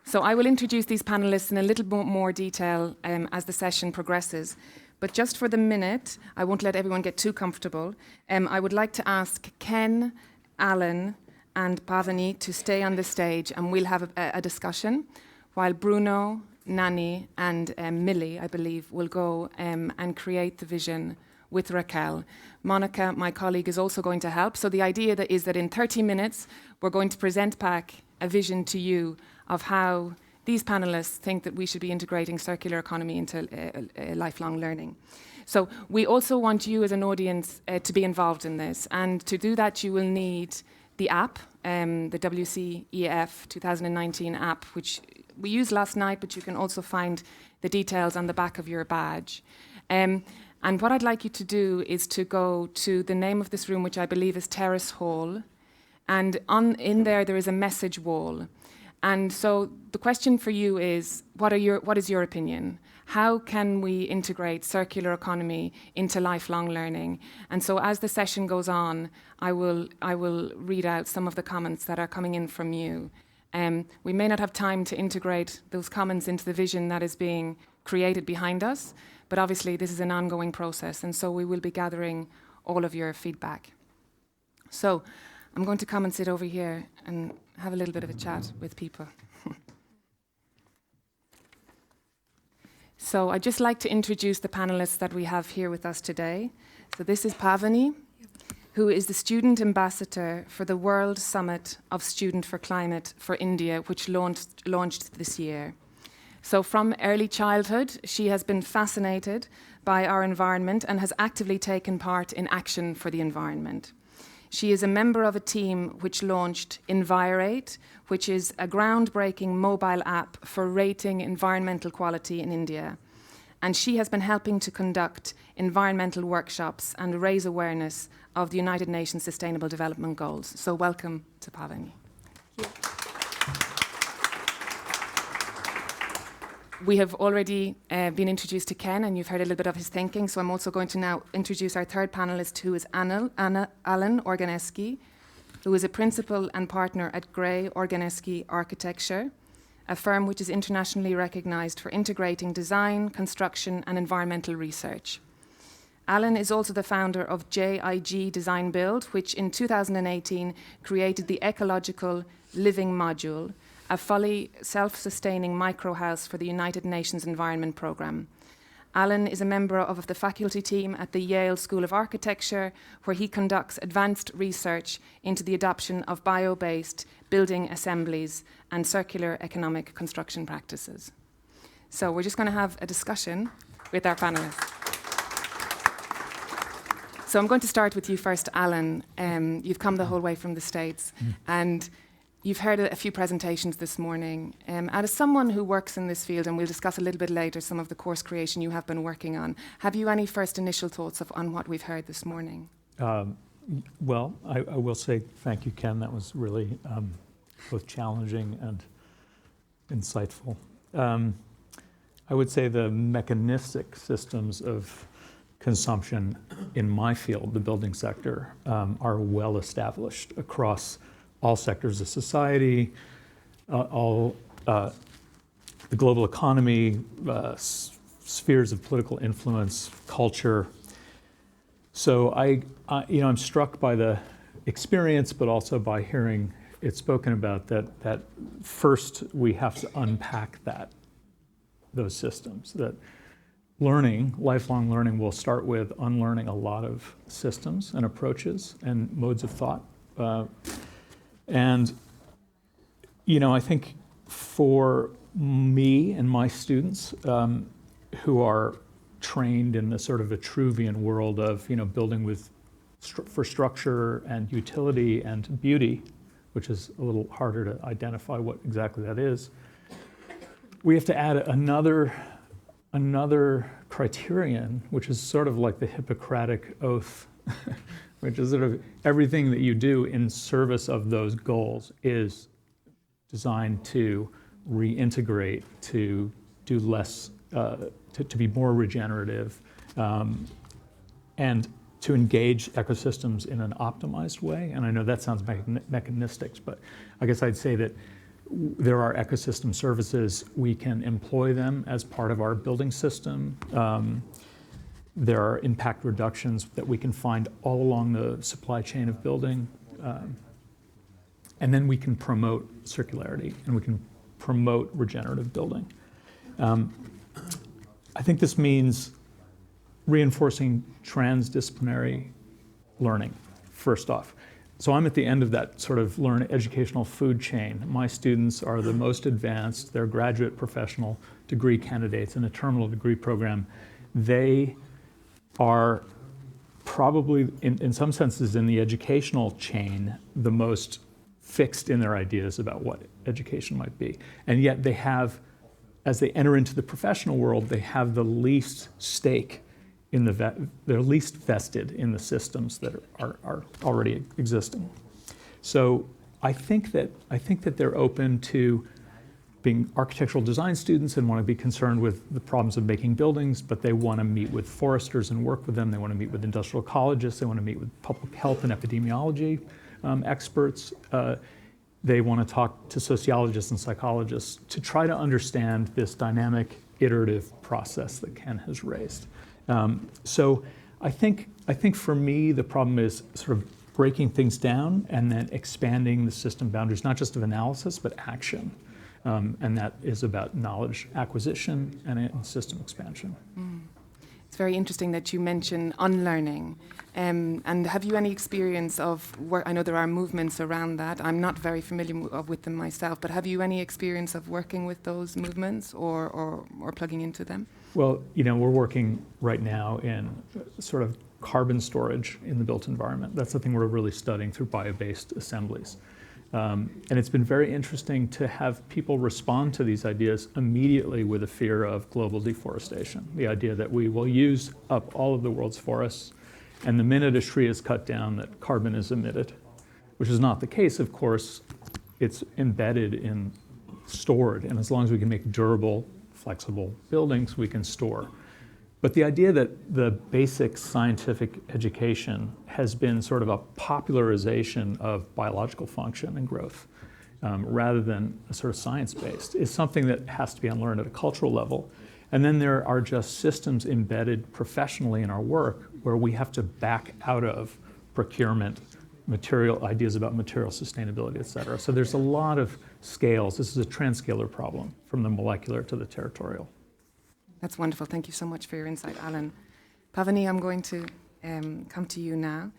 So I will introduce these panelists in a little bit more detail as the session progresses. But just for the minute, I won't let everyone get too comfortable. I would like to ask Ken, Alan, and Pavani to stay on the stage, and we'll have a discussion, while Bruno, Nani, and Millie, I believe, will go and create the vision with Raquel. Monica, my colleague, is also going to help. So the idea is that in 30 minutes, we're going to present back a vision to you of how these panelists think that we should be integrating circular economy into lifelong learning. So we also want you as an audience to be involved in this. And to do that, you will need the app, the WCEF 2019 app, which we used last night, but you can also find the details on the back of your badge. And what I'd like you to do is to go to the name of this room, which I believe is Terrace Hall. And in there is a message wall. And so the question for you is, what is your opinion? How can we integrate circular economy into lifelong learning? And so as the session goes on, I will read out some of the comments that are coming in from you. We may not have time to integrate those comments into the vision that is being created behind us, but obviously this is an ongoing process, and so we will be gathering all of your feedback. So I'm going to come and sit over here and have a little bit of a chat with people. So I'd just like to introduce the panelists that we have here with us today. So this is Pavani, who is the student ambassador for the World Summit of Student for Climate for India, which launched this year. So from early childhood, she has been fascinated by our environment and has actively taken part in action for the environment. She is a member of a team which launched Envirate, which is a groundbreaking mobile app for rating environmental quality in India. And she has been helping to conduct environmental workshops and raise awareness of the United Nations Sustainable Development Goals. So welcome to Pavani. We have already been introduced to Ken, and you've heard a little bit of his thinking, so I'm also going to now introduce our third panelist, who is Alan Organeski, who is a principal and partner at Gray Organeski Architecture, a firm which is internationally recognized for integrating design, construction, and environmental research. Alan is also the founder of JIG Design Build, which in 2018 created the Ecological Living Module, a fully self-sustaining microhouse for the United Nations Environment Programme. Alan is a member of the faculty team at the Yale School of Architecture, where he conducts advanced research into the adoption of bio-based building assemblies and circular economic construction practices. So we're just going to have a discussion with our panelists. So I'm going to start with you first, Alan. You've come the whole way from the States, and you've heard a few presentations this morning. As someone who works in this field, and we'll discuss a little bit later some of the course creation you have been working on, have you any first initial thoughts on what we've heard this morning? Well, I will say thank you, Ken. That was really both challenging and insightful. I would say the mechanistic systems of consumption in my field, the building sector, are well established across all sectors of society, all the global economy, spheres of political influence, culture. So I'm struck by the experience, but also by hearing it spoken about that first we have to unpack those systems. That lifelong learning will start with unlearning a lot of systems and approaches and modes of thought. And I think for me and my students who are trained in the sort of Vitruvian world of building for structure and utility and beauty, which is a little harder to identify what exactly that is, we have to add another criterion, which is sort of like the Hippocratic Oath, which is sort of everything that you do in service of those goals is designed to reintegrate, to do less, to be more regenerative, and to engage ecosystems in an optimized way. And I know that sounds mechanistic, but I guess I'd say that there are ecosystem services. We can employ them as part of our building system. There are impact reductions that we can find all along the supply chain of building. And then we can promote circularity and we can promote regenerative building. I think this means reinforcing transdisciplinary learning, first off. So I'm at the end of that sort of educational food chain. My students are the most advanced. They're graduate professional degree candidates in a terminal degree program. They are probably, in some senses, in the educational chain, the most fixed in their ideas about what education might be. And yet they have, as they enter into the professional world, they have the least stake in they're least vested in the systems that are already existing. So I think that they're open to being architectural design students and want to be concerned with the problems of making buildings, but they want to meet with foresters and work with them. They want to meet with industrial ecologists. They want to meet with public health and epidemiology experts. They want to talk to sociologists and psychologists to try to understand this dynamic iterative process that Ken has raised. So I think for me, the problem is sort of breaking things down and then expanding the system boundaries, not just of analysis, but action. And that is about knowledge acquisition and system expansion. It's very interesting that you mention unlearning. And have you any experience of work? I know there are movements around that. I'm not very familiar with them myself, but have you any experience of working with those movements or plugging into them? Well, we're working right now in sort of carbon storage in the built environment. That's the thing we're really studying through bio-based assemblies. And it's been very interesting to have people respond to these ideas immediately with a fear of global deforestation. The idea that we will use up all of the world's forests, and the minute a tree is cut down, that carbon is emitted, which is not the case, of course. It's embedded in stored, and as long as we can make durable, flexible buildings, we can store. But the idea that the basic scientific education has been sort of a popularization of biological function and growth, rather than a sort of science-based, is something that has to be unlearned at a cultural level. And then there are just systems embedded professionally in our work where we have to back out of procurement, material ideas about material sustainability, et cetera. So there's a lot of scales. This is a transcalar problem, from the molecular to the territorial. That's wonderful. Thank you so much for your insight, Alan. Pavani, I'm going to come to you now.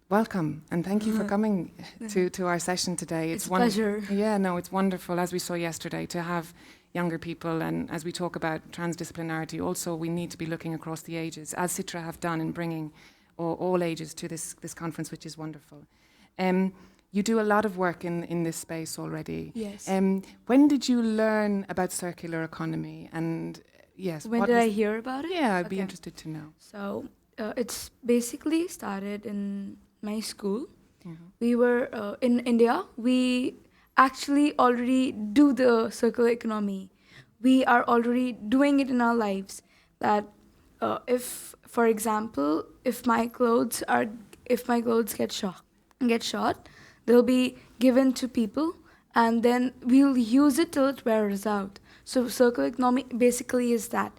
Welcome, and thank you for coming to our session today. It's a pleasure. Yeah, no, it's wonderful, as we saw yesterday, to have younger people, and as we talk about transdisciplinarity, also we need to be looking across the ages, as Citra have done in bringing all ages to this conference, which is wonderful. You do a lot of work in this space already. Yes. When did you learn about circular economy? And yes, when did I hear about it? Yeah, I'd be interested to know. So it's basically started in my school. Mm-hmm. We were in India. We actually already do the circular economy. We are already doing it in our lives. That if, for example, if my clothes get shot, they'll be given to people, and then we'll use it till it wears out. So circular economy basically is that.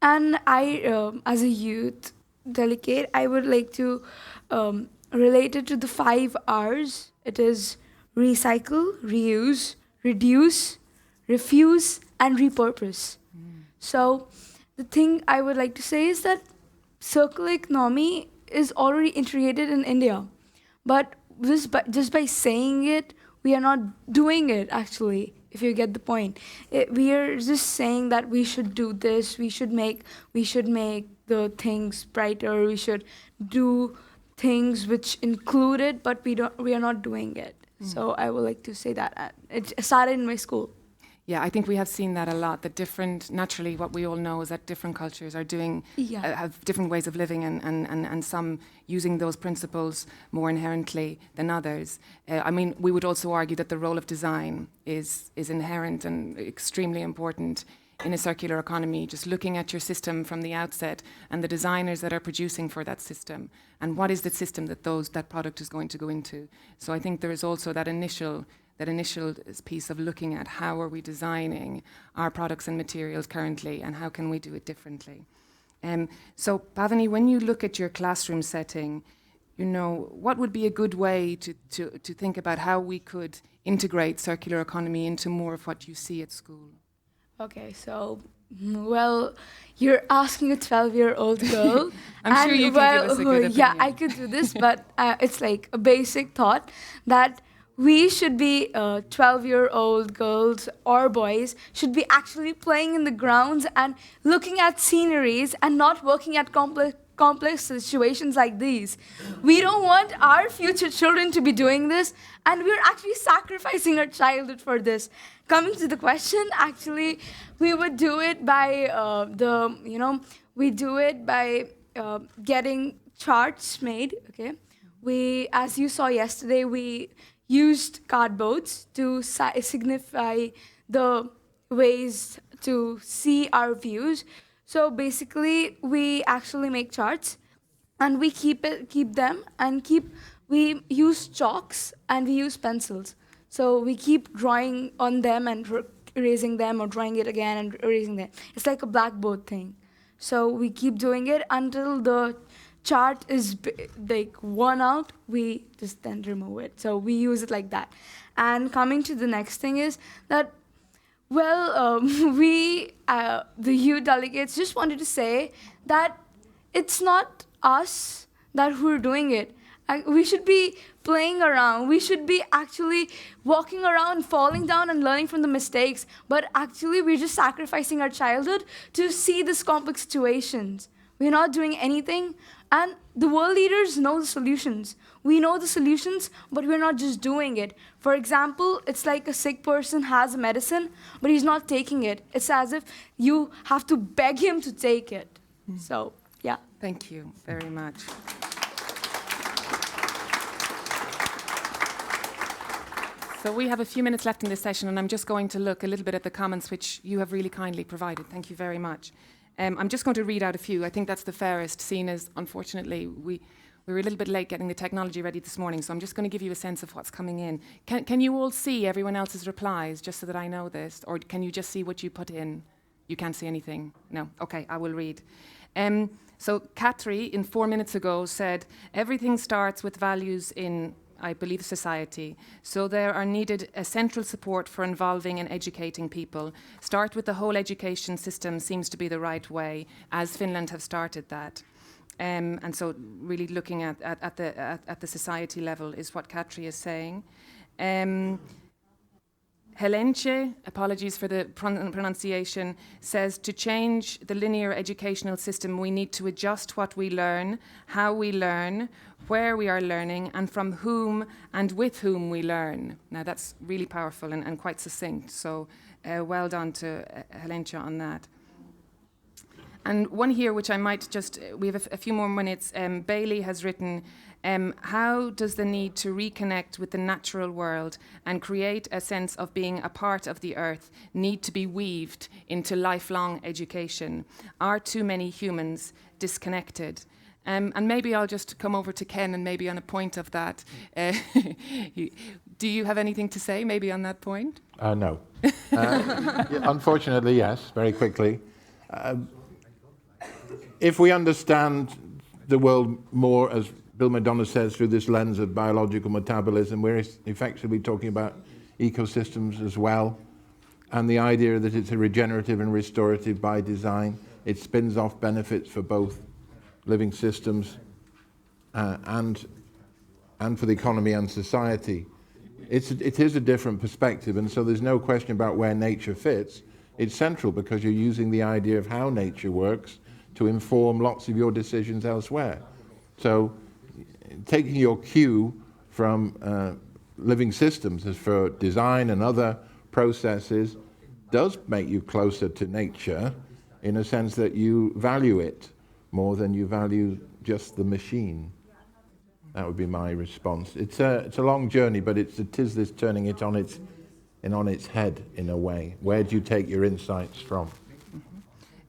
And I, as a youth delegate, I would like to relate it to the 5 R's. It is recycle, reuse, reduce, refuse, and repurpose. So the thing I would like to say is that circular economy is already integrated in India. But just by saying it, we are not doing it, actually, if you get the point. We are just saying that we should do this, we should make the things brighter, we should do things which include it, but we are not doing it. So I would like to say that. It started in my school. Yeah, I think we have seen that a lot, that naturally what we all know is that different cultures are doing, have different ways of living, and some using those principles more inherently than others. I mean, we would also argue that the role of design is inherent and extremely important in a circular economy, just looking at your system from the outset and the designers that are producing for that system, and what is the system that product is going to go into. So I think there is also that initial piece of looking at how are we designing our products and materials currently, and how can we do it differently. So Pavani, when you look at your classroom setting, what would be a good way to think about how we could integrate circular economy into more of what you see at school? Okay, so, well, you're asking a 12-year-old girl. I'm sure you can give us a good opinion. Yeah, I could do this, but it's like a basic thought that we should be 12-year-old girls or boys should be actually playing in the grounds and looking at sceneries and not working at complex situations like these. We don't want our future children to be doing this, and we're actually sacrificing our childhood for this. Coming to the question, actually, we would do it by getting charts made. Okay, as you saw yesterday, we used cardboards to signify the ways to see our views. So basically, we actually make charts, and we keep them, and we use chalks and we use pencils. So we keep drawing on them and erasing them or drawing it again and erasing them. It's like a blackboard thing. So we keep doing it until the chart is like worn out, we just then remove it. So we use it like that. And coming to the next thing is that, well, we, the youth delegates, just wanted to say that it's not us that who are doing it. We should be playing around. We should be actually walking around, falling down and learning from the mistakes. But actually, we're just sacrificing our childhood to see these complex situations. We're not doing anything. And the world leaders know the solutions. We know the solutions, but we're not just doing it. For example, it's like a sick person has a medicine, but he's not taking it. It's as if you have to beg him to take it. So, yeah. Thank you very much. So we have a few minutes left in this session, and I'm just going to look a little bit at the comments which you have really kindly provided. Thank you very much. I'm just going to read out a few. I think that's the fairest, seeing as, unfortunately, we were a little bit late getting the technology ready this morning, so I'm just going to give you a sense of what's coming in. Can you all see everyone else's replies, just so that I know this? Or can you just see what you put in? You can't see anything? No? Okay, I will read. So Katri, 4 minutes ago, said, everything starts with values in, I believe, society. So there are needed a central support for involving and educating people. Start with the whole education system seems to be the right way, as Finland have started that. And so really looking at the society level is what Katri is saying. Helenche, apologies for the pronunciation, says to change the linear educational system, we need to adjust what we learn, how we learn, where we are learning, and from whom and with whom we learn. Now that's really powerful and quite succinct, so well done to Helenche on that. And one here, which I might just, we have a few more minutes, Bailey has written, how does the need to reconnect with the natural world and create a sense of being a part of the earth need to be weaved into lifelong education? Are too many humans disconnected? And maybe I'll just come over to Ken and maybe on a point of that. Do you have anything to say maybe on that point? No. Unfortunately, yes, very quickly. If we understand the world more, as Bill Madonna says, through this lens of biological metabolism, we're effectively talking about ecosystems as well, and the idea that it's a regenerative and restorative by design. It spins off benefits for both living systems and for the economy and society. It is a different perspective, and so there's no question about where nature fits. It's central because you're using the idea of how nature works to inform lots of your decisions elsewhere. So taking your cue from living systems as for design and other processes does make you closer to nature in a sense that you value it more than you value just the machine. That would be my response. It's a long journey, but it is this turning it on its head in a way. Where do you take your insights from?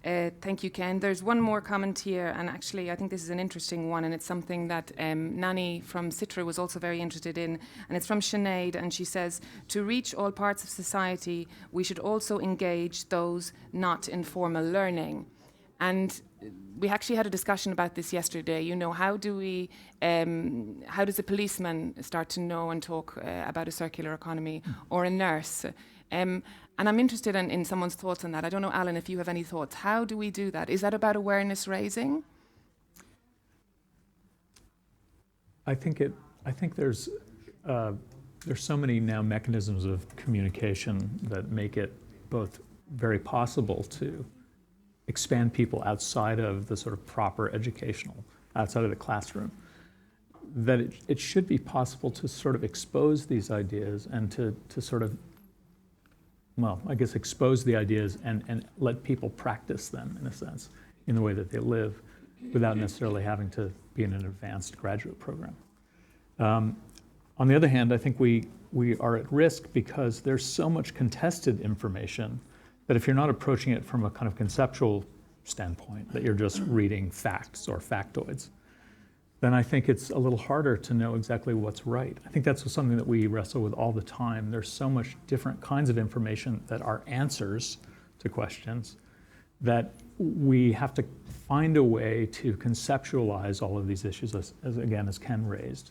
Thank you, Ken. There's one more comment here, and actually I think this is an interesting one, and it's something that Nani from Citra was also very interested in, and it's from Sinead, and she says, to reach all parts of society, we should also engage those not in formal learning. And we actually had a discussion about this yesterday. You know, how does a policeman start to know and talk about a circular economy, or a nurse? And I'm interested in someone's thoughts on that. I don't know, Alan, if you have any thoughts. How do we do that? Is that about awareness raising? I think there's so many now mechanisms of communication that make it both very possible to expand people outside of the sort of proper educational, outside of the classroom, that it should be possible to sort of expose these ideas and to sort of, well, I guess expose the ideas and let people practice them, in a sense, in the way that they live, without necessarily having to be in an advanced graduate program. On the other hand, I think we are at risk because there's so much contested information that if you're not approaching it from a kind of conceptual standpoint, that you're just reading facts or factoids, then I think it's a little harder to know exactly what's right. I think that's something that we wrestle with all the time. There's so much different kinds of information that are answers to questions that we have to find a way to conceptualize all of these issues, as Ken raised,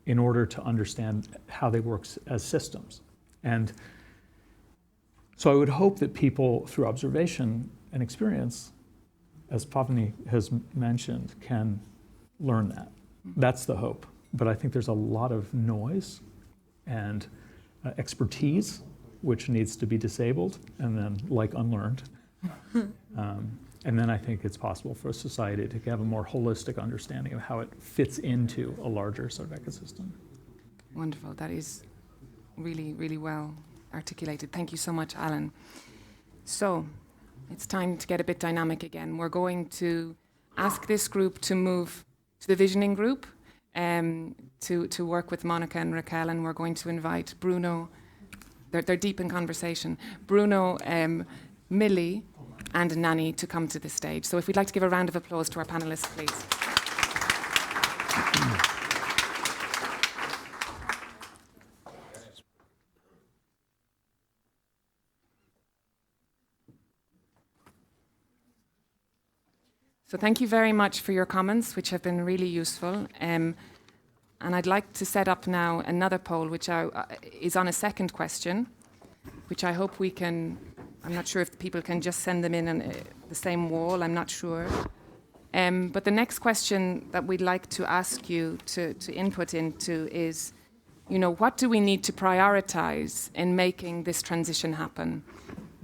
in order to understand how they work as systems. And so I would hope that people, through observation and experience, as Pavni has mentioned, can learn that. That's the hope. But I think there's a lot of noise and expertise which needs to be disabled and then unlearned. And then I think it's possible for a society to have a more holistic understanding of how it fits into a larger sort of ecosystem. Wonderful. That is really, really well articulated. Thank you so much, Alan. So it's time to get a bit dynamic again. We're going to ask this group to move to the visioning group to work with Monica and Raquel, and we're going to invite Bruno. They're deep in conversation. Bruno, Millie, and Nani to come to the stage. So if we'd like to give a round of applause to our panelists, please. So thank you very much for your comments, which have been really useful. And I'd like to set up now another poll, which is on a second question, which I hope we can. I'm not sure if people can just send them in on the same wall. I'm not sure. But the next question that we'd like to ask you to input into is, what do we need to prioritize in making this transition happen?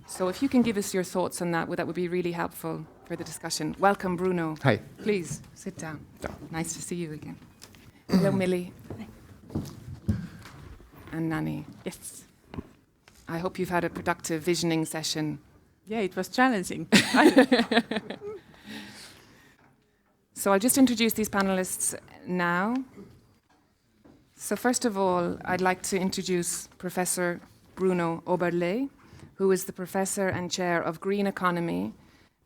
So if you can give us your thoughts on that would be really helpful for the discussion. Welcome, Bruno. Hi. Please, sit down. Nice to see you again. Hello, Millie. And Nani. Yes. I hope you've had a productive visioning session. Yeah, it was challenging. So I'll just introduce these panelists now. So first of all, I'd like to introduce Professor Bruno Oberle, who is the Professor and Chair of Green Economy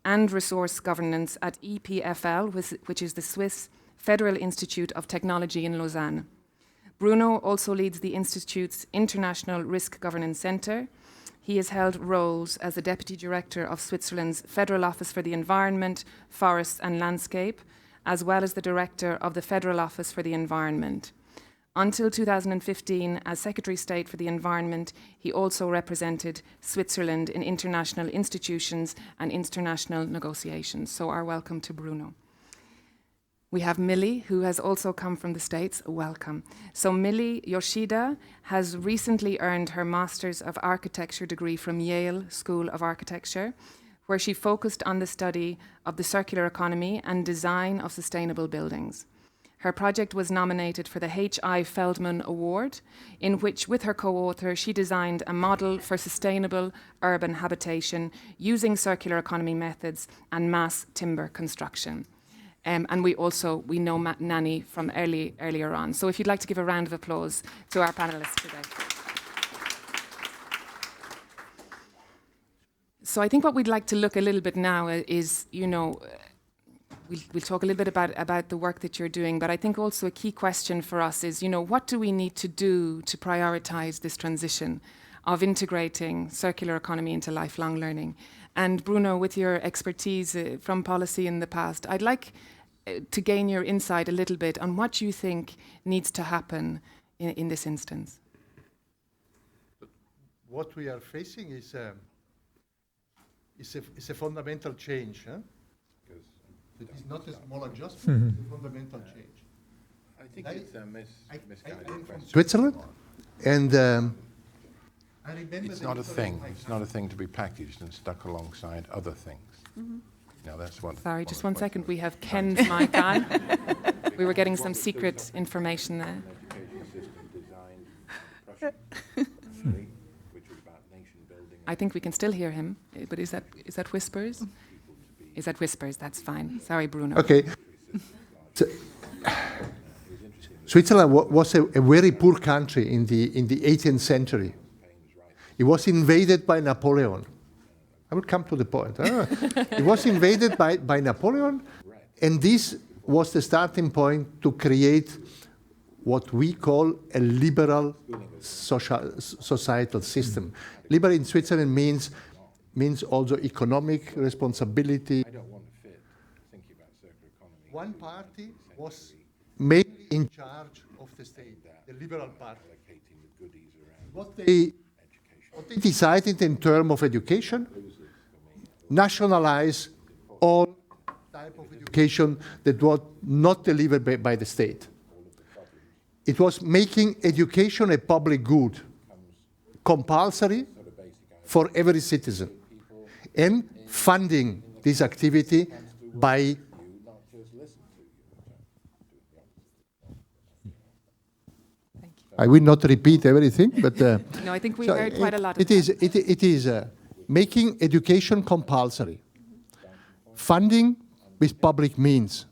and Resource Governance at EPFL, which is the Swiss Federal Institute of Technology in Lausanne. Bruno also leads the Institute's International Risk Governance Centre. He has held roles as the Deputy Director of Switzerland's Federal Office for the Environment, Forests and Landscape, as well as the Director of the Federal Office for the Environment. Until 2015, as Secretary of State for the Environment, he also represented Switzerland in international institutions and international negotiations. So our welcome to Bruno. We have Millie, who has also come from the States. Welcome. So Millie Yoshida has recently earned her Master's of Architecture degree from Yale School of Architecture, where she focused on the study of the circular economy and design of sustainable buildings. Her project was nominated for the H.I. Feldman Award, in which, with her co-author, she designed a model for sustainable urban habitation using circular economy methods and mass timber construction. And we know Nani from earlier on. So if you'd like to give a round of applause to our panelists today. So I think what we'd like to look a little bit now is, we'll talk a little bit about the work that you're doing, but I think also a key question for us is, what do we need to do to prioritize this transition of integrating circular economy into lifelong learning? And Bruno, with your expertise from policy in the past, I'd like to gain your insight a little bit on what you think needs to happen in this instance. What we are facing is a fundamental change. Huh? It is not a small adjustment, it's a fundamental change. I think it's a misguided question. Switzerland, and I remember it's not a thing. It's not a thing to be packaged and stuck alongside other things. Mm-hmm. Now that's one. Sorry, just one second. We have Ken's mic on. We were getting some secret information there. I think we can still hear him, but is that whispers? Is that whispers? That's fine. Sorry, Bruno. Okay. So, Switzerland was a very poor country in the 18th century. It was invaded by Napoleon. I will come to the point. It was invaded by Napoleon, and this was the starting point to create what we call a liberal societal system. Liberal in Switzerland means also economic responsibility. One party was mainly in charge of the state, the Liberal Party. What they decided in terms of education, nationalize all type of education that was not delivered by the state. It was making education a public good, compulsory for every citizen, and funding this activity by I will not repeat everything, but No, I think we heard quite a lot of it is making education compulsory, funding with public means,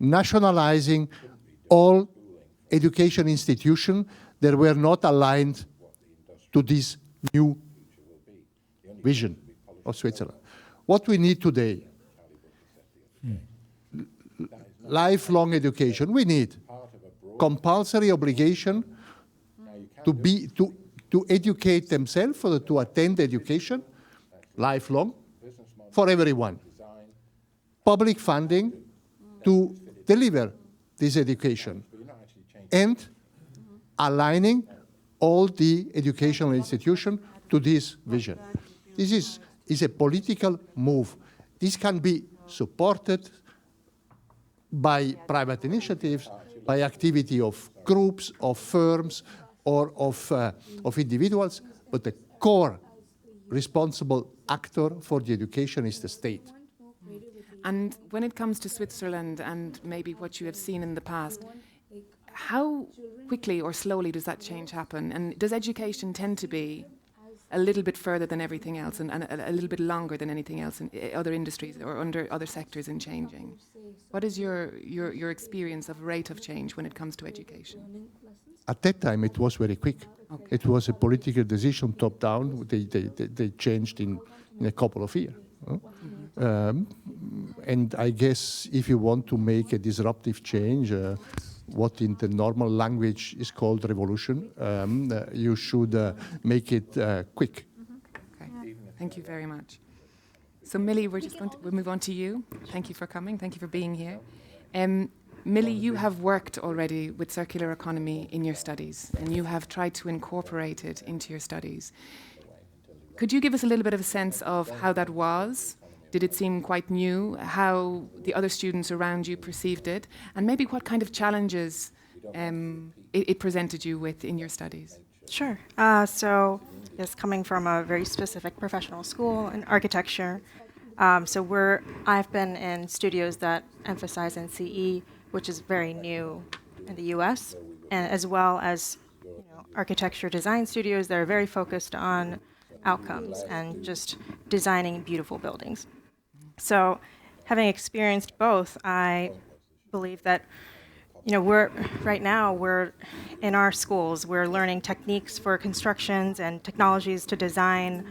nationalizing all education institutions that were not aligned to this new vision of Switzerland. What we need today, lifelong education. We need compulsory obligation to educate themselves or to attend education, lifelong, for everyone. Public funding to deliver this education, and aligning all the educational institutions to this vision. This is a political move. This can be supported by private initiatives, by activity of groups, of firms, or of individuals, but the core responsible actor for the education is the state. And when it comes to Switzerland and maybe what you have seen in the past, how quickly or slowly does that change happen? And does education tend to be a little bit further than everything else and a little bit longer than anything else in other industries or under other sectors in changing? What is your experience of rate of change when it comes to education? At that time, it was very quick. Okay. It was a political decision, top-down. They changed in a couple of years. And I guess if you want to make a disruptive change, what in the normal language is called revolution, you should make it quick. Okay. Thank you very much. So Millie, we'll move on to you. Thank you for coming. Thank you for being here. Millie, you have worked already with circular economy in your studies, and you have tried to incorporate it into your studies. Could you give us a little bit of a sense of how that was? Did it seem quite new? How the other students around you perceived it? And maybe what kind of challenges it presented you with in your studies? Sure. So, yes, coming from a very specific professional school in architecture, I've been in studios that emphasize NCE, which is very new in the U.S., and as well as architecture design studios that are very focused on outcomes and just designing beautiful buildings. So, having experienced both, I believe that we're in our schools, we're learning techniques for constructions and technologies to design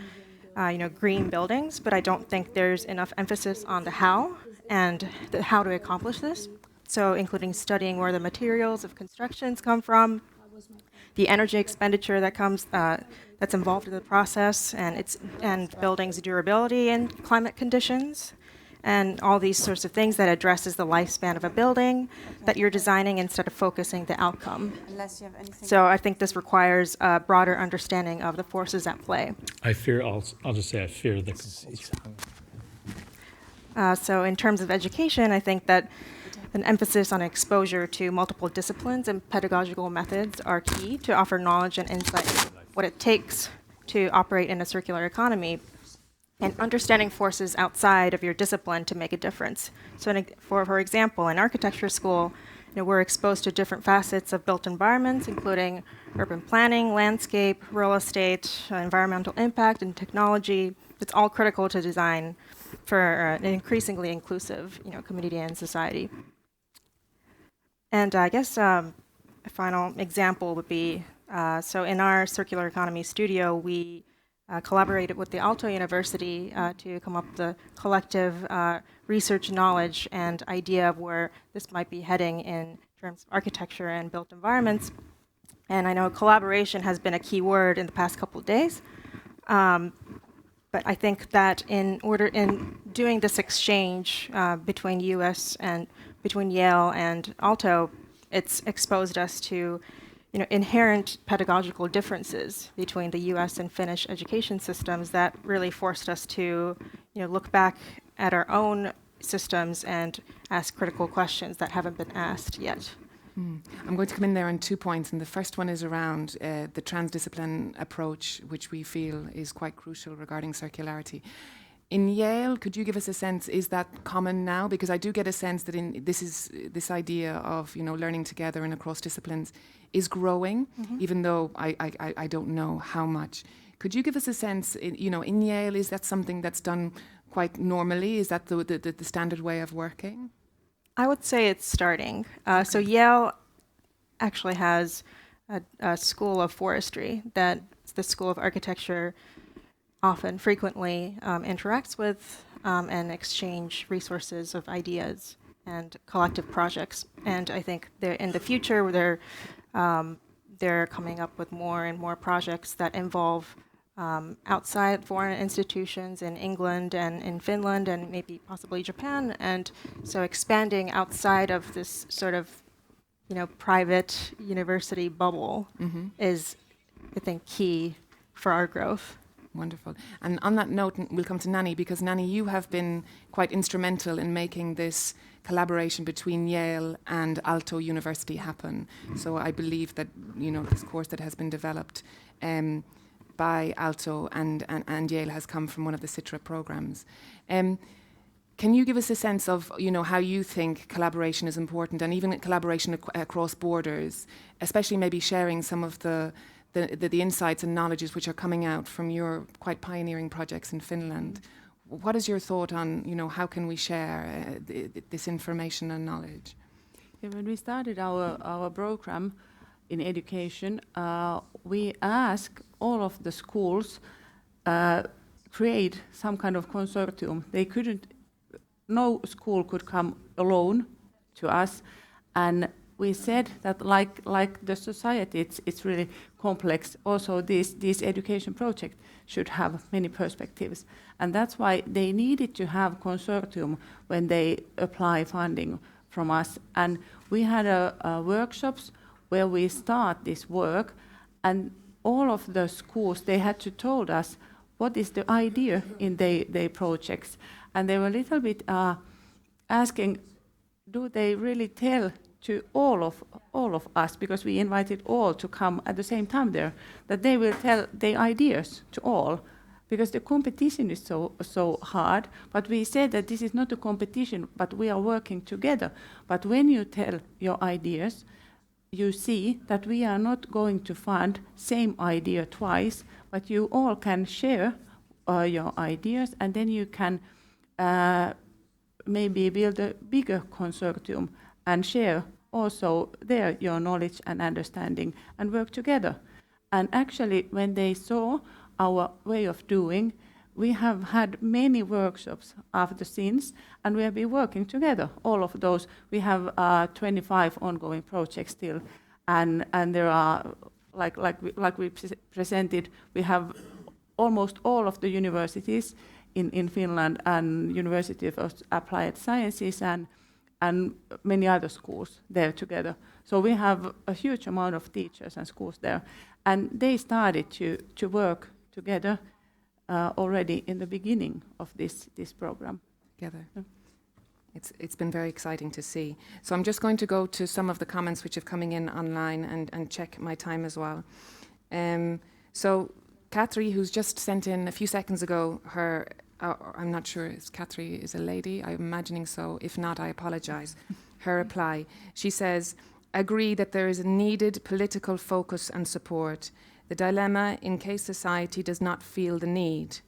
green buildings, but I don't think there's enough emphasis on the how and how to accomplish this. So including studying where the materials of constructions come from, the energy expenditure that's involved in the process, and buildings' durability in climate conditions, and all these sorts of things that addresses the lifespan of a building that you're designing instead of focusing the outcome. Unless you have anything. So I think this requires a broader understanding of the forces at play. I'll just say I fear the compulsion. So in terms of education, I think that an emphasis on exposure to multiple disciplines and pedagogical methods are key to offer knowledge and insight what it takes to operate in a circular economy, and understanding forces outside of your discipline to make a difference. So for example, in architecture school, we're exposed to different facets of built environments, including urban planning, landscape, real estate, environmental impact, and technology. It's all critical to design for an increasingly inclusive community and society. And I guess a final example would be, so in our circular economy studio, we collaborated with the Aalto University to come up with the collective research knowledge and idea of where this might be heading in terms of architecture and built environments. And I know collaboration has been a key word in the past couple of days. But I think that in doing this exchange between U.S. and between Yale and Aalto, it's exposed us to inherent pedagogical differences between the U.S. and Finnish education systems that really forced us to look back at our own systems and ask critical questions that haven't been asked yet. I'm going to come in there on 2 points, and the first one is around the transdiscipline approach, which we feel is quite crucial regarding circularity. In Yale, could you give us a sense, is that common now? Because I do get a sense that this idea of learning together and across disciplines is growing, even though I don't know how much. Could you give us a sense, in Yale, is that something that's done quite normally? Is that the standard way of working? I would say it's starting. So Yale actually has a school of forestry that the School of Architecture often, frequently interacts with and exchange resources of ideas and collective projects. And I think in the future, they're coming up with more and more projects that involve outside foreign institutions in England and in Finland and maybe possibly Japan. And so expanding outside of this sort of, private university bubble is, I think, key for our growth. Wonderful. And on that note, we'll come to Nanny, because Nanny, you have been quite instrumental in making this collaboration between Yale and Aalto University happen. So I believe that, this course that has been developed by Aalto and Yale has come from one of the CITRA programs. Can you give us a sense of, how you think collaboration is important, and even collaboration across borders, especially maybe sharing some of the insights and knowledges which are coming out from your quite pioneering projects in Finland? What is your thought on, how can we share this information and knowledge? When we started our program in education, we asked all of the schools create some kind of consortium. No school could come alone to us, and we said that like the society, it's really complex. Also, this education project should have many perspectives, and that's why they needed to have consortium when they apply funding from us. And we had workshops where we start this work, and all of the schools, they had to told us what is the idea in their projects, and they were a little bit asking, do they really tell to all of us, because we invited all to come at the same time there, that they will tell their ideas to all, because the competition is so hard. But we said that this is not a competition, but we are working together. But when you tell your ideas, you see that we are not going to fund same idea twice, but you all can share your ideas, and then you can maybe build a bigger consortium and share also there your knowledge and understanding and work together. And actually, when they saw our way of doing, we have had many workshops after since, and we have been working together. All of those, we have 25 ongoing projects still, and there are, like we presented, we have almost all of the universities in Finland and University of Applied Sciences and many other schools there together. So we have a huge amount of teachers and schools there, and they started to work together already in the beginning of this program. Together. Yeah. It's been very exciting to see. So I'm just going to go to some of the comments which have coming in online and check my time as well. So Katri, who's just sent in a few seconds ago, I'm not sure if Katri is a lady, I'm imagining so. If not, I apologize. Her reply, she says, agree that there is a needed political focus and support. The dilemma in case society does not feel the need.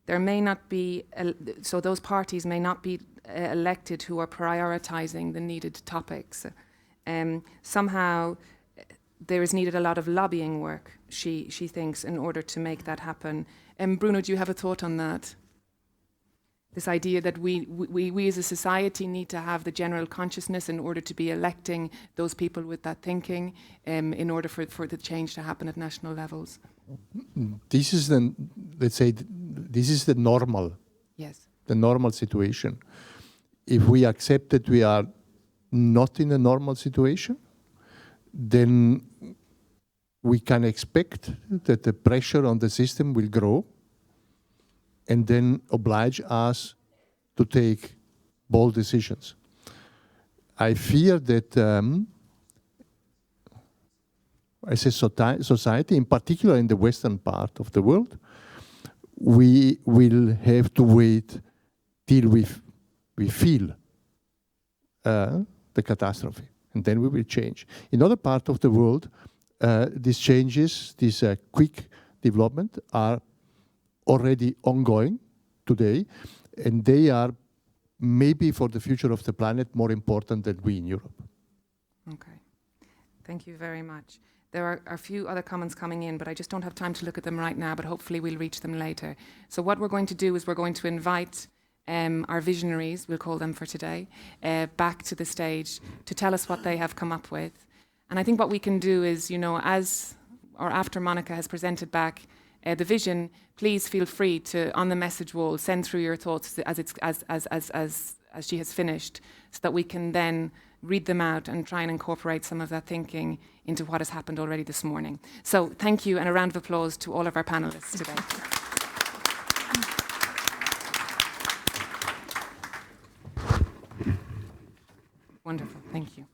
There may not be, so those parties may not be elected who are prioritizing the needed topics. Somehow, there is needed a lot of lobbying work, she thinks, in order to make that happen. Bruno, do you have a thought on that? This idea that we as a society need to have the general consciousness in order to be electing those people with that thinking, in order for the change to happen at national levels. This is the, let's say, this is the normal. Yes. The normal situation. If we accept that we are not in a normal situation, then we can expect that the pressure on the system will grow and then oblige us to take bold decisions. I fear that as a society, in particular in the western part of the world, we will have to wait till we feel the catastrophe, and then we will change. In other parts of the world, these changes, this quick development are already ongoing today, and they are maybe for the future of the planet more important than we in Europe. Okay, thank you very much. There are a few other comments coming in, but I just don't have time to look at them right now, but hopefully we'll reach them later. So what we're going to do is we're going to invite our visionaries, we'll call them for today, back to the stage to tell us what they have come up with. And I think what we can do is, you know, as or after Monica has presented back the vision, please feel free to, on the message wall, send through your thoughts as she has finished, so that we can then read them out and try and incorporate some of that thinking into what has happened already this morning. So thank you, and a round of applause to all of our panelists today. Wonderful, thank you.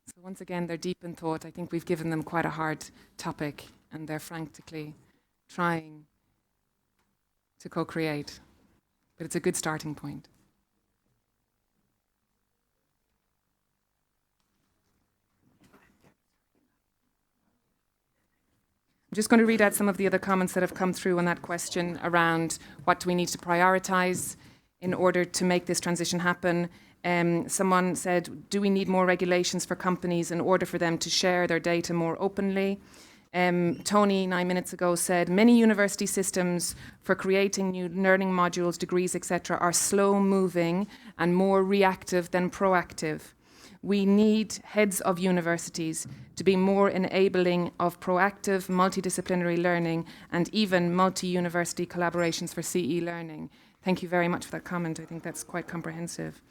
So once again, they're deep in thought. I think we've given them quite a hard topic, and they're frantically trying to co-create, but it's a good starting point. I'm just going to read out some of the other comments that have come through on that question around what do we need to prioritize in order to make this transition happen. Someone said, do we need more regulations for companies in order for them to share their data more openly? Tony, 9 minutes ago, said, many university systems for creating new learning modules, degrees, etc., are slow-moving and more reactive than proactive. We need heads of universities to be more enabling of proactive, multidisciplinary learning and even multi-university collaborations for CE learning. Thank you very much for that comment. I think that's quite comprehensive.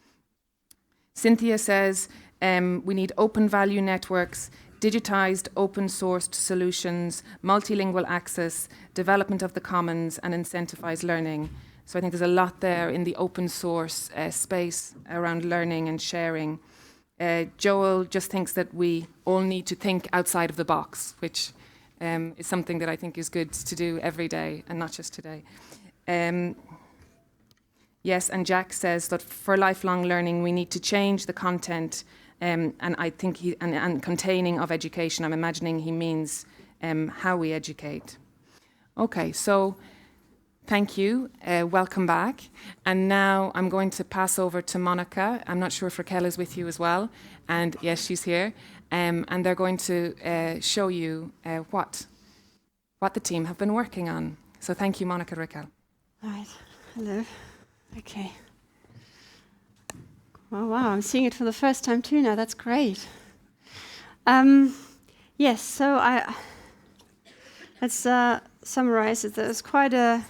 Cynthia says, we need open value networks, digitized, open-sourced solutions, multilingual access, development of the commons, and incentivized learning. So I think there's a lot there in the open source space around learning and sharing. Joel just thinks that we all need to think outside of the box, which is something that I think is good to do every day, and not just today. Yes, and Jack says that for lifelong learning, we need to change the content and I think and containing of education. I'm imagining he means how we educate. Okay, so thank you. Welcome back. And now I'm going to pass over to Monica. I'm not sure if Raquel is with you as well. And yes, she's here. And they're going to show you what the team have been working on. So thank you, Monica, Raquel. All right. Hello. Okay. Oh, wow, I'm seeing it for the first time too now. That's great. Yes, so let's summarize it. There's quite a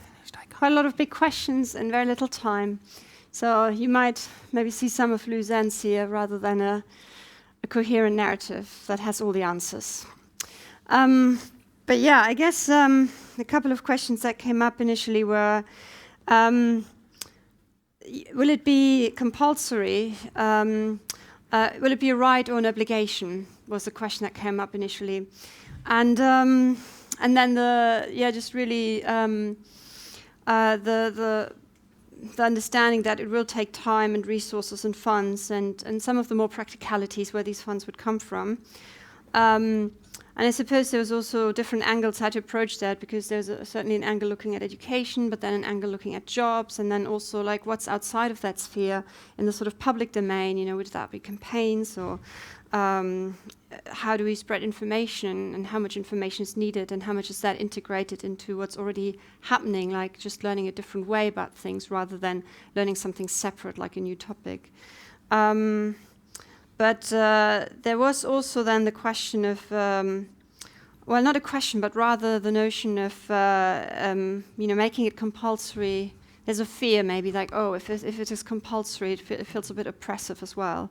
lot of big questions in very little time. So you might maybe see some of loose ends here rather than a coherent narrative that has all the answers. But yeah, I guess a couple of questions that came up initially were, will it be compulsory? Will it be a right or an obligation? Was the question that came up initially, and then just really the understanding that it will take time and resources and funds and some of the more practicalities where these funds would come from. And I suppose there was also different angles how to approach that, because there's certainly an angle looking at education, but then an angle looking at jobs, and then also like what's outside of that sphere in the sort of public domain, you know, would that be campaigns, or how do we spread information, and how much information is needed, and how much is that integrated into what's already happening, like just learning a different way about things rather than learning something separate, like a new topic. But there was also then the question of, well, not a question, but rather the notion of, you know, making it compulsory. There's a fear maybe like, oh, if it is compulsory, it feels a bit oppressive as well.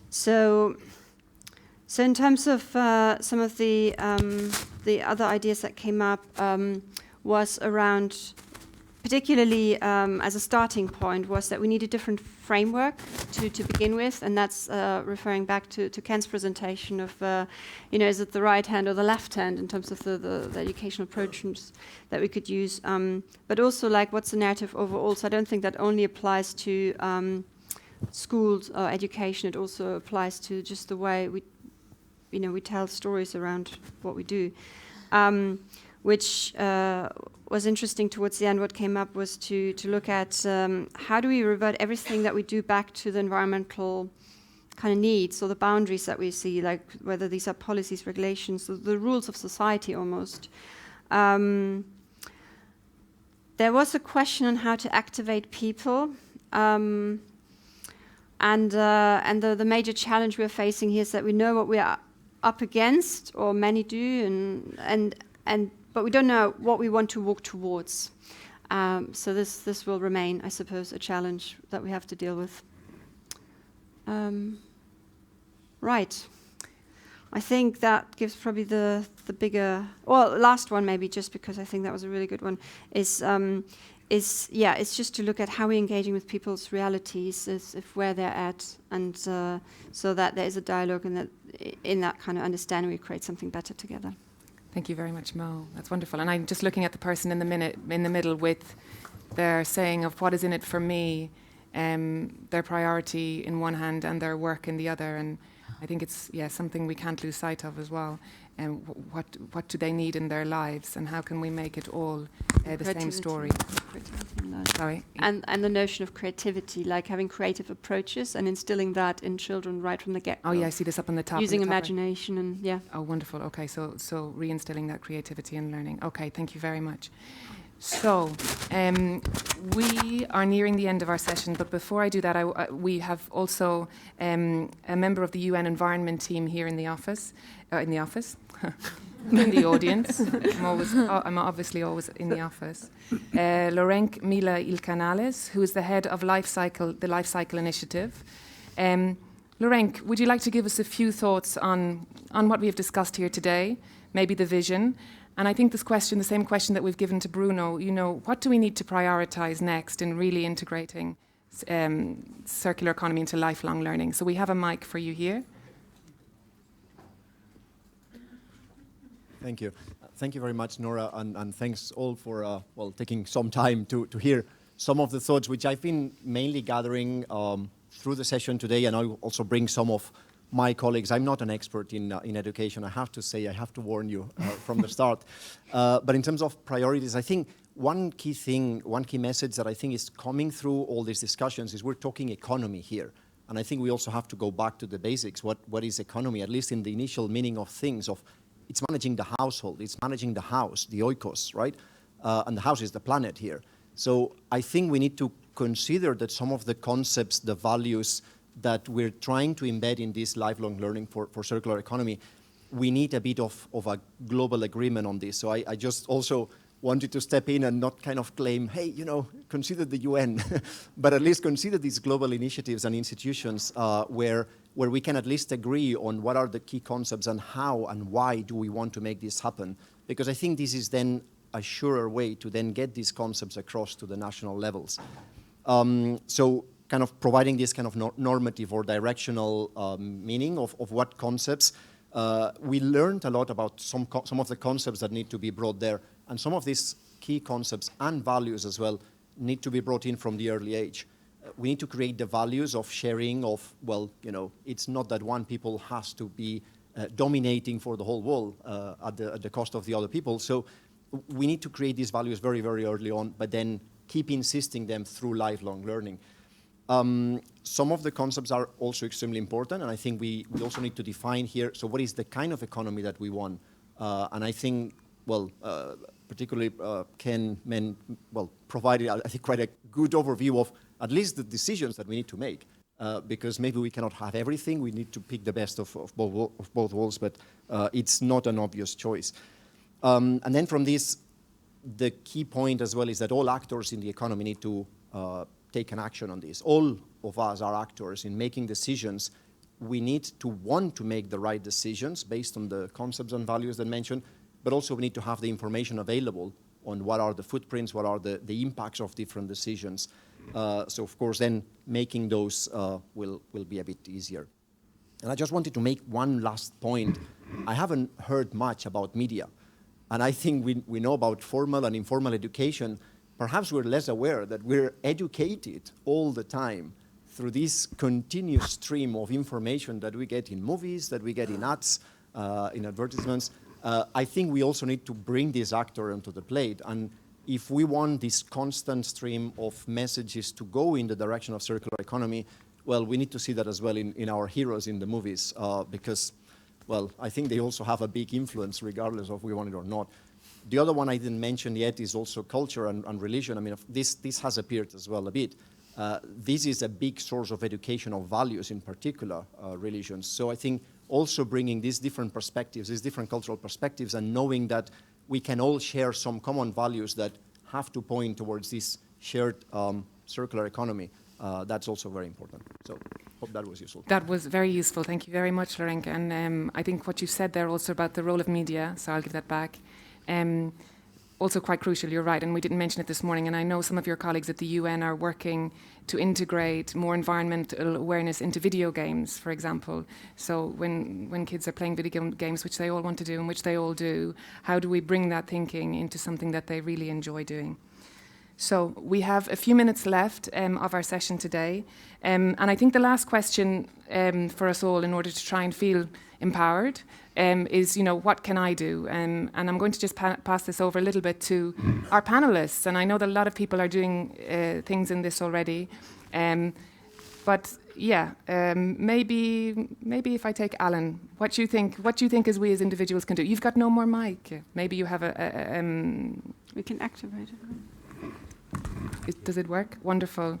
So in terms of some of the other ideas that came up was around, particularly as a starting point, was that we need a different framework to begin with, and that's referring back to Ken's presentation of, you know, is it the right hand or the left hand in terms of the educational approaches that we could use, but also like what's the narrative overall. So I don't think that only applies to schools or education, it also applies to just the way we, you know, we tell stories around what we do. Which was interesting towards the end. What came up was to look at how do we revert everything that we do back to the environmental kind of needs, or the boundaries that we see, like whether these are policies, regulations, the rules of society almost. There was a question on how to activate people. And the major challenge we're facing here is that we know what we are up against, or many do, but we don't know what we want to walk towards. So this will remain, I suppose, a challenge that we have to deal with. Right. I think that gives probably the bigger, well, last one maybe, just because I think that was a really good one, is it's just to look at how we're engaging with people's realities, if where they're at, and so that there is a dialogue, and that in that kind of understanding we create something better together. Thank you very much, Mo. That's wonderful. And I'm just looking at the person in the middle with their saying of what is in it for me, their priority in one hand and their work in the other. And I think it's something we can't lose sight of as well. And what do they need in their lives, and how can we make it all the same story? Sorry. And the notion of creativity, like having creative approaches and instilling that in children right from the get-go. Oh yeah, I see this up on the top. Using imagination and yeah. Oh, wonderful. Okay, so reinstilling that creativity and learning. Okay, thank you very much. So we are nearing the end of our session, but before I do that, we have also a member of the UN Environment team here in the office. In the audience. I'm obviously always in the office. Lorenk Mila Ilcanales, who is the head of the Life Cycle Initiative. Lorenk, would you like to give us a few thoughts on what we have discussed here today, maybe the vision? And I think this question, the same question that we've given to Bruno, you know, what do we need to prioritize next in really integrating circular economy into lifelong learning? So we have a mic for you here. Thank you. Thank you very much, Nora, and thanks all for taking some time to hear some of the thoughts which I've been mainly gathering through the session today, and I'll also bring some of my colleagues. I'm not an expert in education, I have to say, I have to warn you from the start. But in terms of priorities, I think one key message that I think is coming through all these discussions is we're talking economy here. And I think we also have to go back to the basics. What is economy, at least in the initial meaning of things, of it's managing the household, it's managing the house, the oikos, right? And the house is the planet here. So I think we need to consider that some of the concepts, the values that we're trying to embed in this lifelong learning for circular economy, we need a bit of a global agreement on this. So I just also wanted to step in and not kind of claim, hey, you know, consider the UN, but at least consider these global initiatives and institutions where we can at least agree on what are the key concepts and how and why do we want to make this happen. Because I think this is then a surer way to then get these concepts across to the national levels. So kind of providing this kind of normative or directional meaning of what concepts. We learned a lot about some of the concepts that need to be brought there, and some of these key concepts and values as well need to be brought in from the early age. We need to create the values of sharing, of, well, you know, it's not that one people has to be dominating for the whole world at the cost of the other people. So we need to create these values very, very early on, but then keep insisting them through lifelong learning. Some of the concepts are also extremely important, and I think we also need to define here, so what is the kind of economy that we want? And I think, well, particularly Ken provided, I think, quite a good overview of at least the decisions that we need to make, because maybe we cannot have everything, we need to pick the best of both worlds, but it's not an obvious choice. And then from this, the key point as well is that all actors in the economy need to take an action on this. All of us are actors in making decisions. We need to want to make the right decisions based on the concepts and values that I mentioned, but also we need to have the information available on what are the footprints, what are the impacts of different decisions. So of course then making those will be a bit easier. And I just wanted to make one last point. I haven't heard much about media. And I think we know about formal and informal education. Perhaps we're less aware that we're educated all the time through this continuous stream of information that we get in movies, that we get in ads, in advertisements. I think we also need to bring this actor onto the plate. And if we want this constant stream of messages to go in the direction of circular economy, well, we need to see that as well in our heroes in the movies, because, well, I think they also have a big influence regardless of we want it or not. The other one I didn't mention yet is also culture and religion. I mean, this has appeared as well a bit. This is a big source of educational values, in particular religions. So I think also bringing these different perspectives, these different cultural perspectives, and knowing that we can all share some common values that have to point towards this shared circular economy, that's also very important. So hope that was useful. That was very useful. Thank you very much, Lorenka. And I think what you said there also about the role of media, so I'll give that back. Also quite crucial, you're right, and we didn't mention it this morning, and I know some of your colleagues at the UN are working to integrate more environmental awareness into video games, for example. So when kids are playing video games, which they all want to do and which they all do, how do we bring that thinking into something that they really enjoy doing? So we have a few minutes left of our session today, and I think the last question for us all, in order to try and feel empowered, is, what can I do? And I'm going to just pass this over a little bit to our panelists. And I know that a lot of people are doing things in this already. But yeah, maybe if I take Alan, what do you think as we as individuals can do? You've got no more mic. Maybe you have We can activate it. Does it work? Wonderful.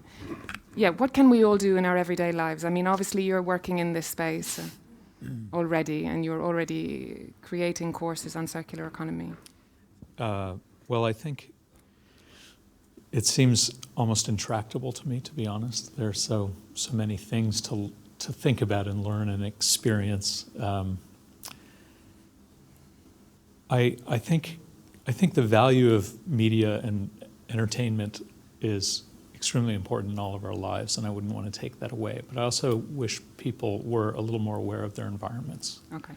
Yeah, what can we all do in our everyday lives? I mean, obviously you're working in this space already, and you're already creating courses on circular economy. Well, I think it seems almost intractable to me, to be honest. There are so many things to think about and learn and experience. I think the value of media and entertainment is extremely important in all of our lives, and I wouldn't want to take that away. But I also wish people were a little more aware of their environments. Okay.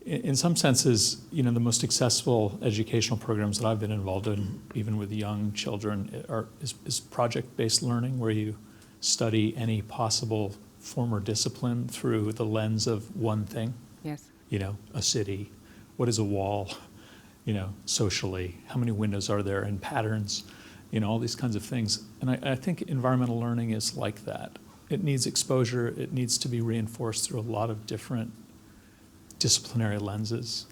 In some senses, the most successful educational programs that I've been involved in, even with young children, is project-based learning, where you study any possible form or discipline through the lens of one thing. Yes. A city. What is a wall? Socially, how many windows are there, and patterns, all these kinds of things. And I think environmental learning is like that. It needs exposure. It needs to be reinforced through a lot of different disciplinary lenses.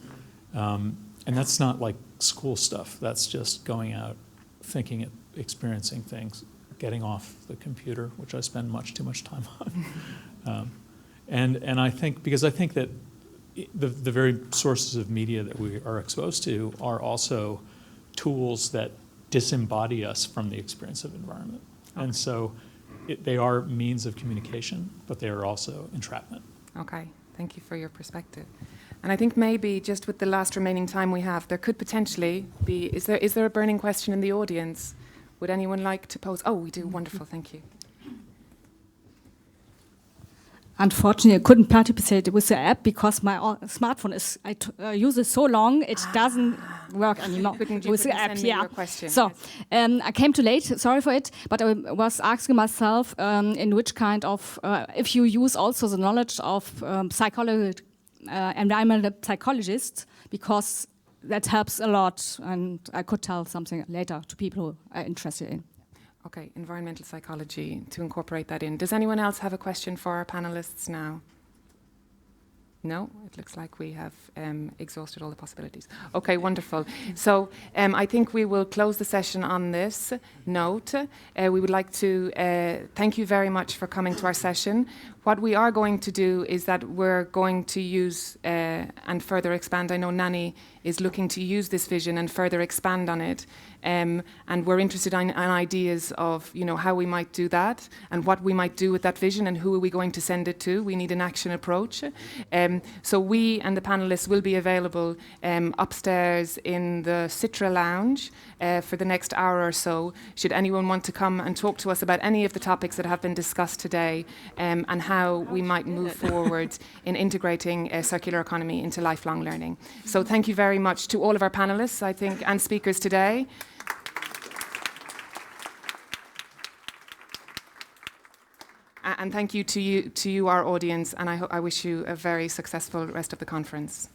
And that's not like school stuff. That's just going out, thinking, experiencing things, getting off the computer, which I spend too much time on. And I think that the very sources of media that we are exposed to are also tools that disembody us from the experience of environment. Okay. And so they are means of communication, but they are also entrapment. Okay, thank you for your perspective. And I think maybe just with the last remaining time we have, there could potentially be, is there a burning question in the audience? Would anyone like to pose? Oh, we do, wonderful, thank you. unfortunately, I couldn't participate with the app because my smartphone is, I use it so long, it doesn't work anymore with the app. Send me your question? So, I came too late, sorry for it, but I was asking myself in which kind of, if you use also the knowledge of environmental psychologists, because that helps a lot, and I could tell something later to people who are interested in. Okay, environmental psychology, to incorporate that in. Does anyone else have a question for our panelists now? No, it looks like we have exhausted all the possibilities. Okay, wonderful. So I think we will close the session on this note. We would like to thank you very much for coming to our session. What we are going to do is that we're going to use and further expand. I know Nani is looking to use this vision and further expand on it. And we're interested in ideas of, how we might do that and what we might do with that vision and who are we going to send it to. We need an action approach. So we and the panelists will be available upstairs in the Citra Lounge for the next hour or so, should anyone want to come and talk to us about any of the topics that have been discussed today and how we might move forward in integrating a circular economy into lifelong learning. So thank you very much to all of our panelists, I think, and speakers today. And thank you to you, our audience, and I wish you a very successful rest of the conference.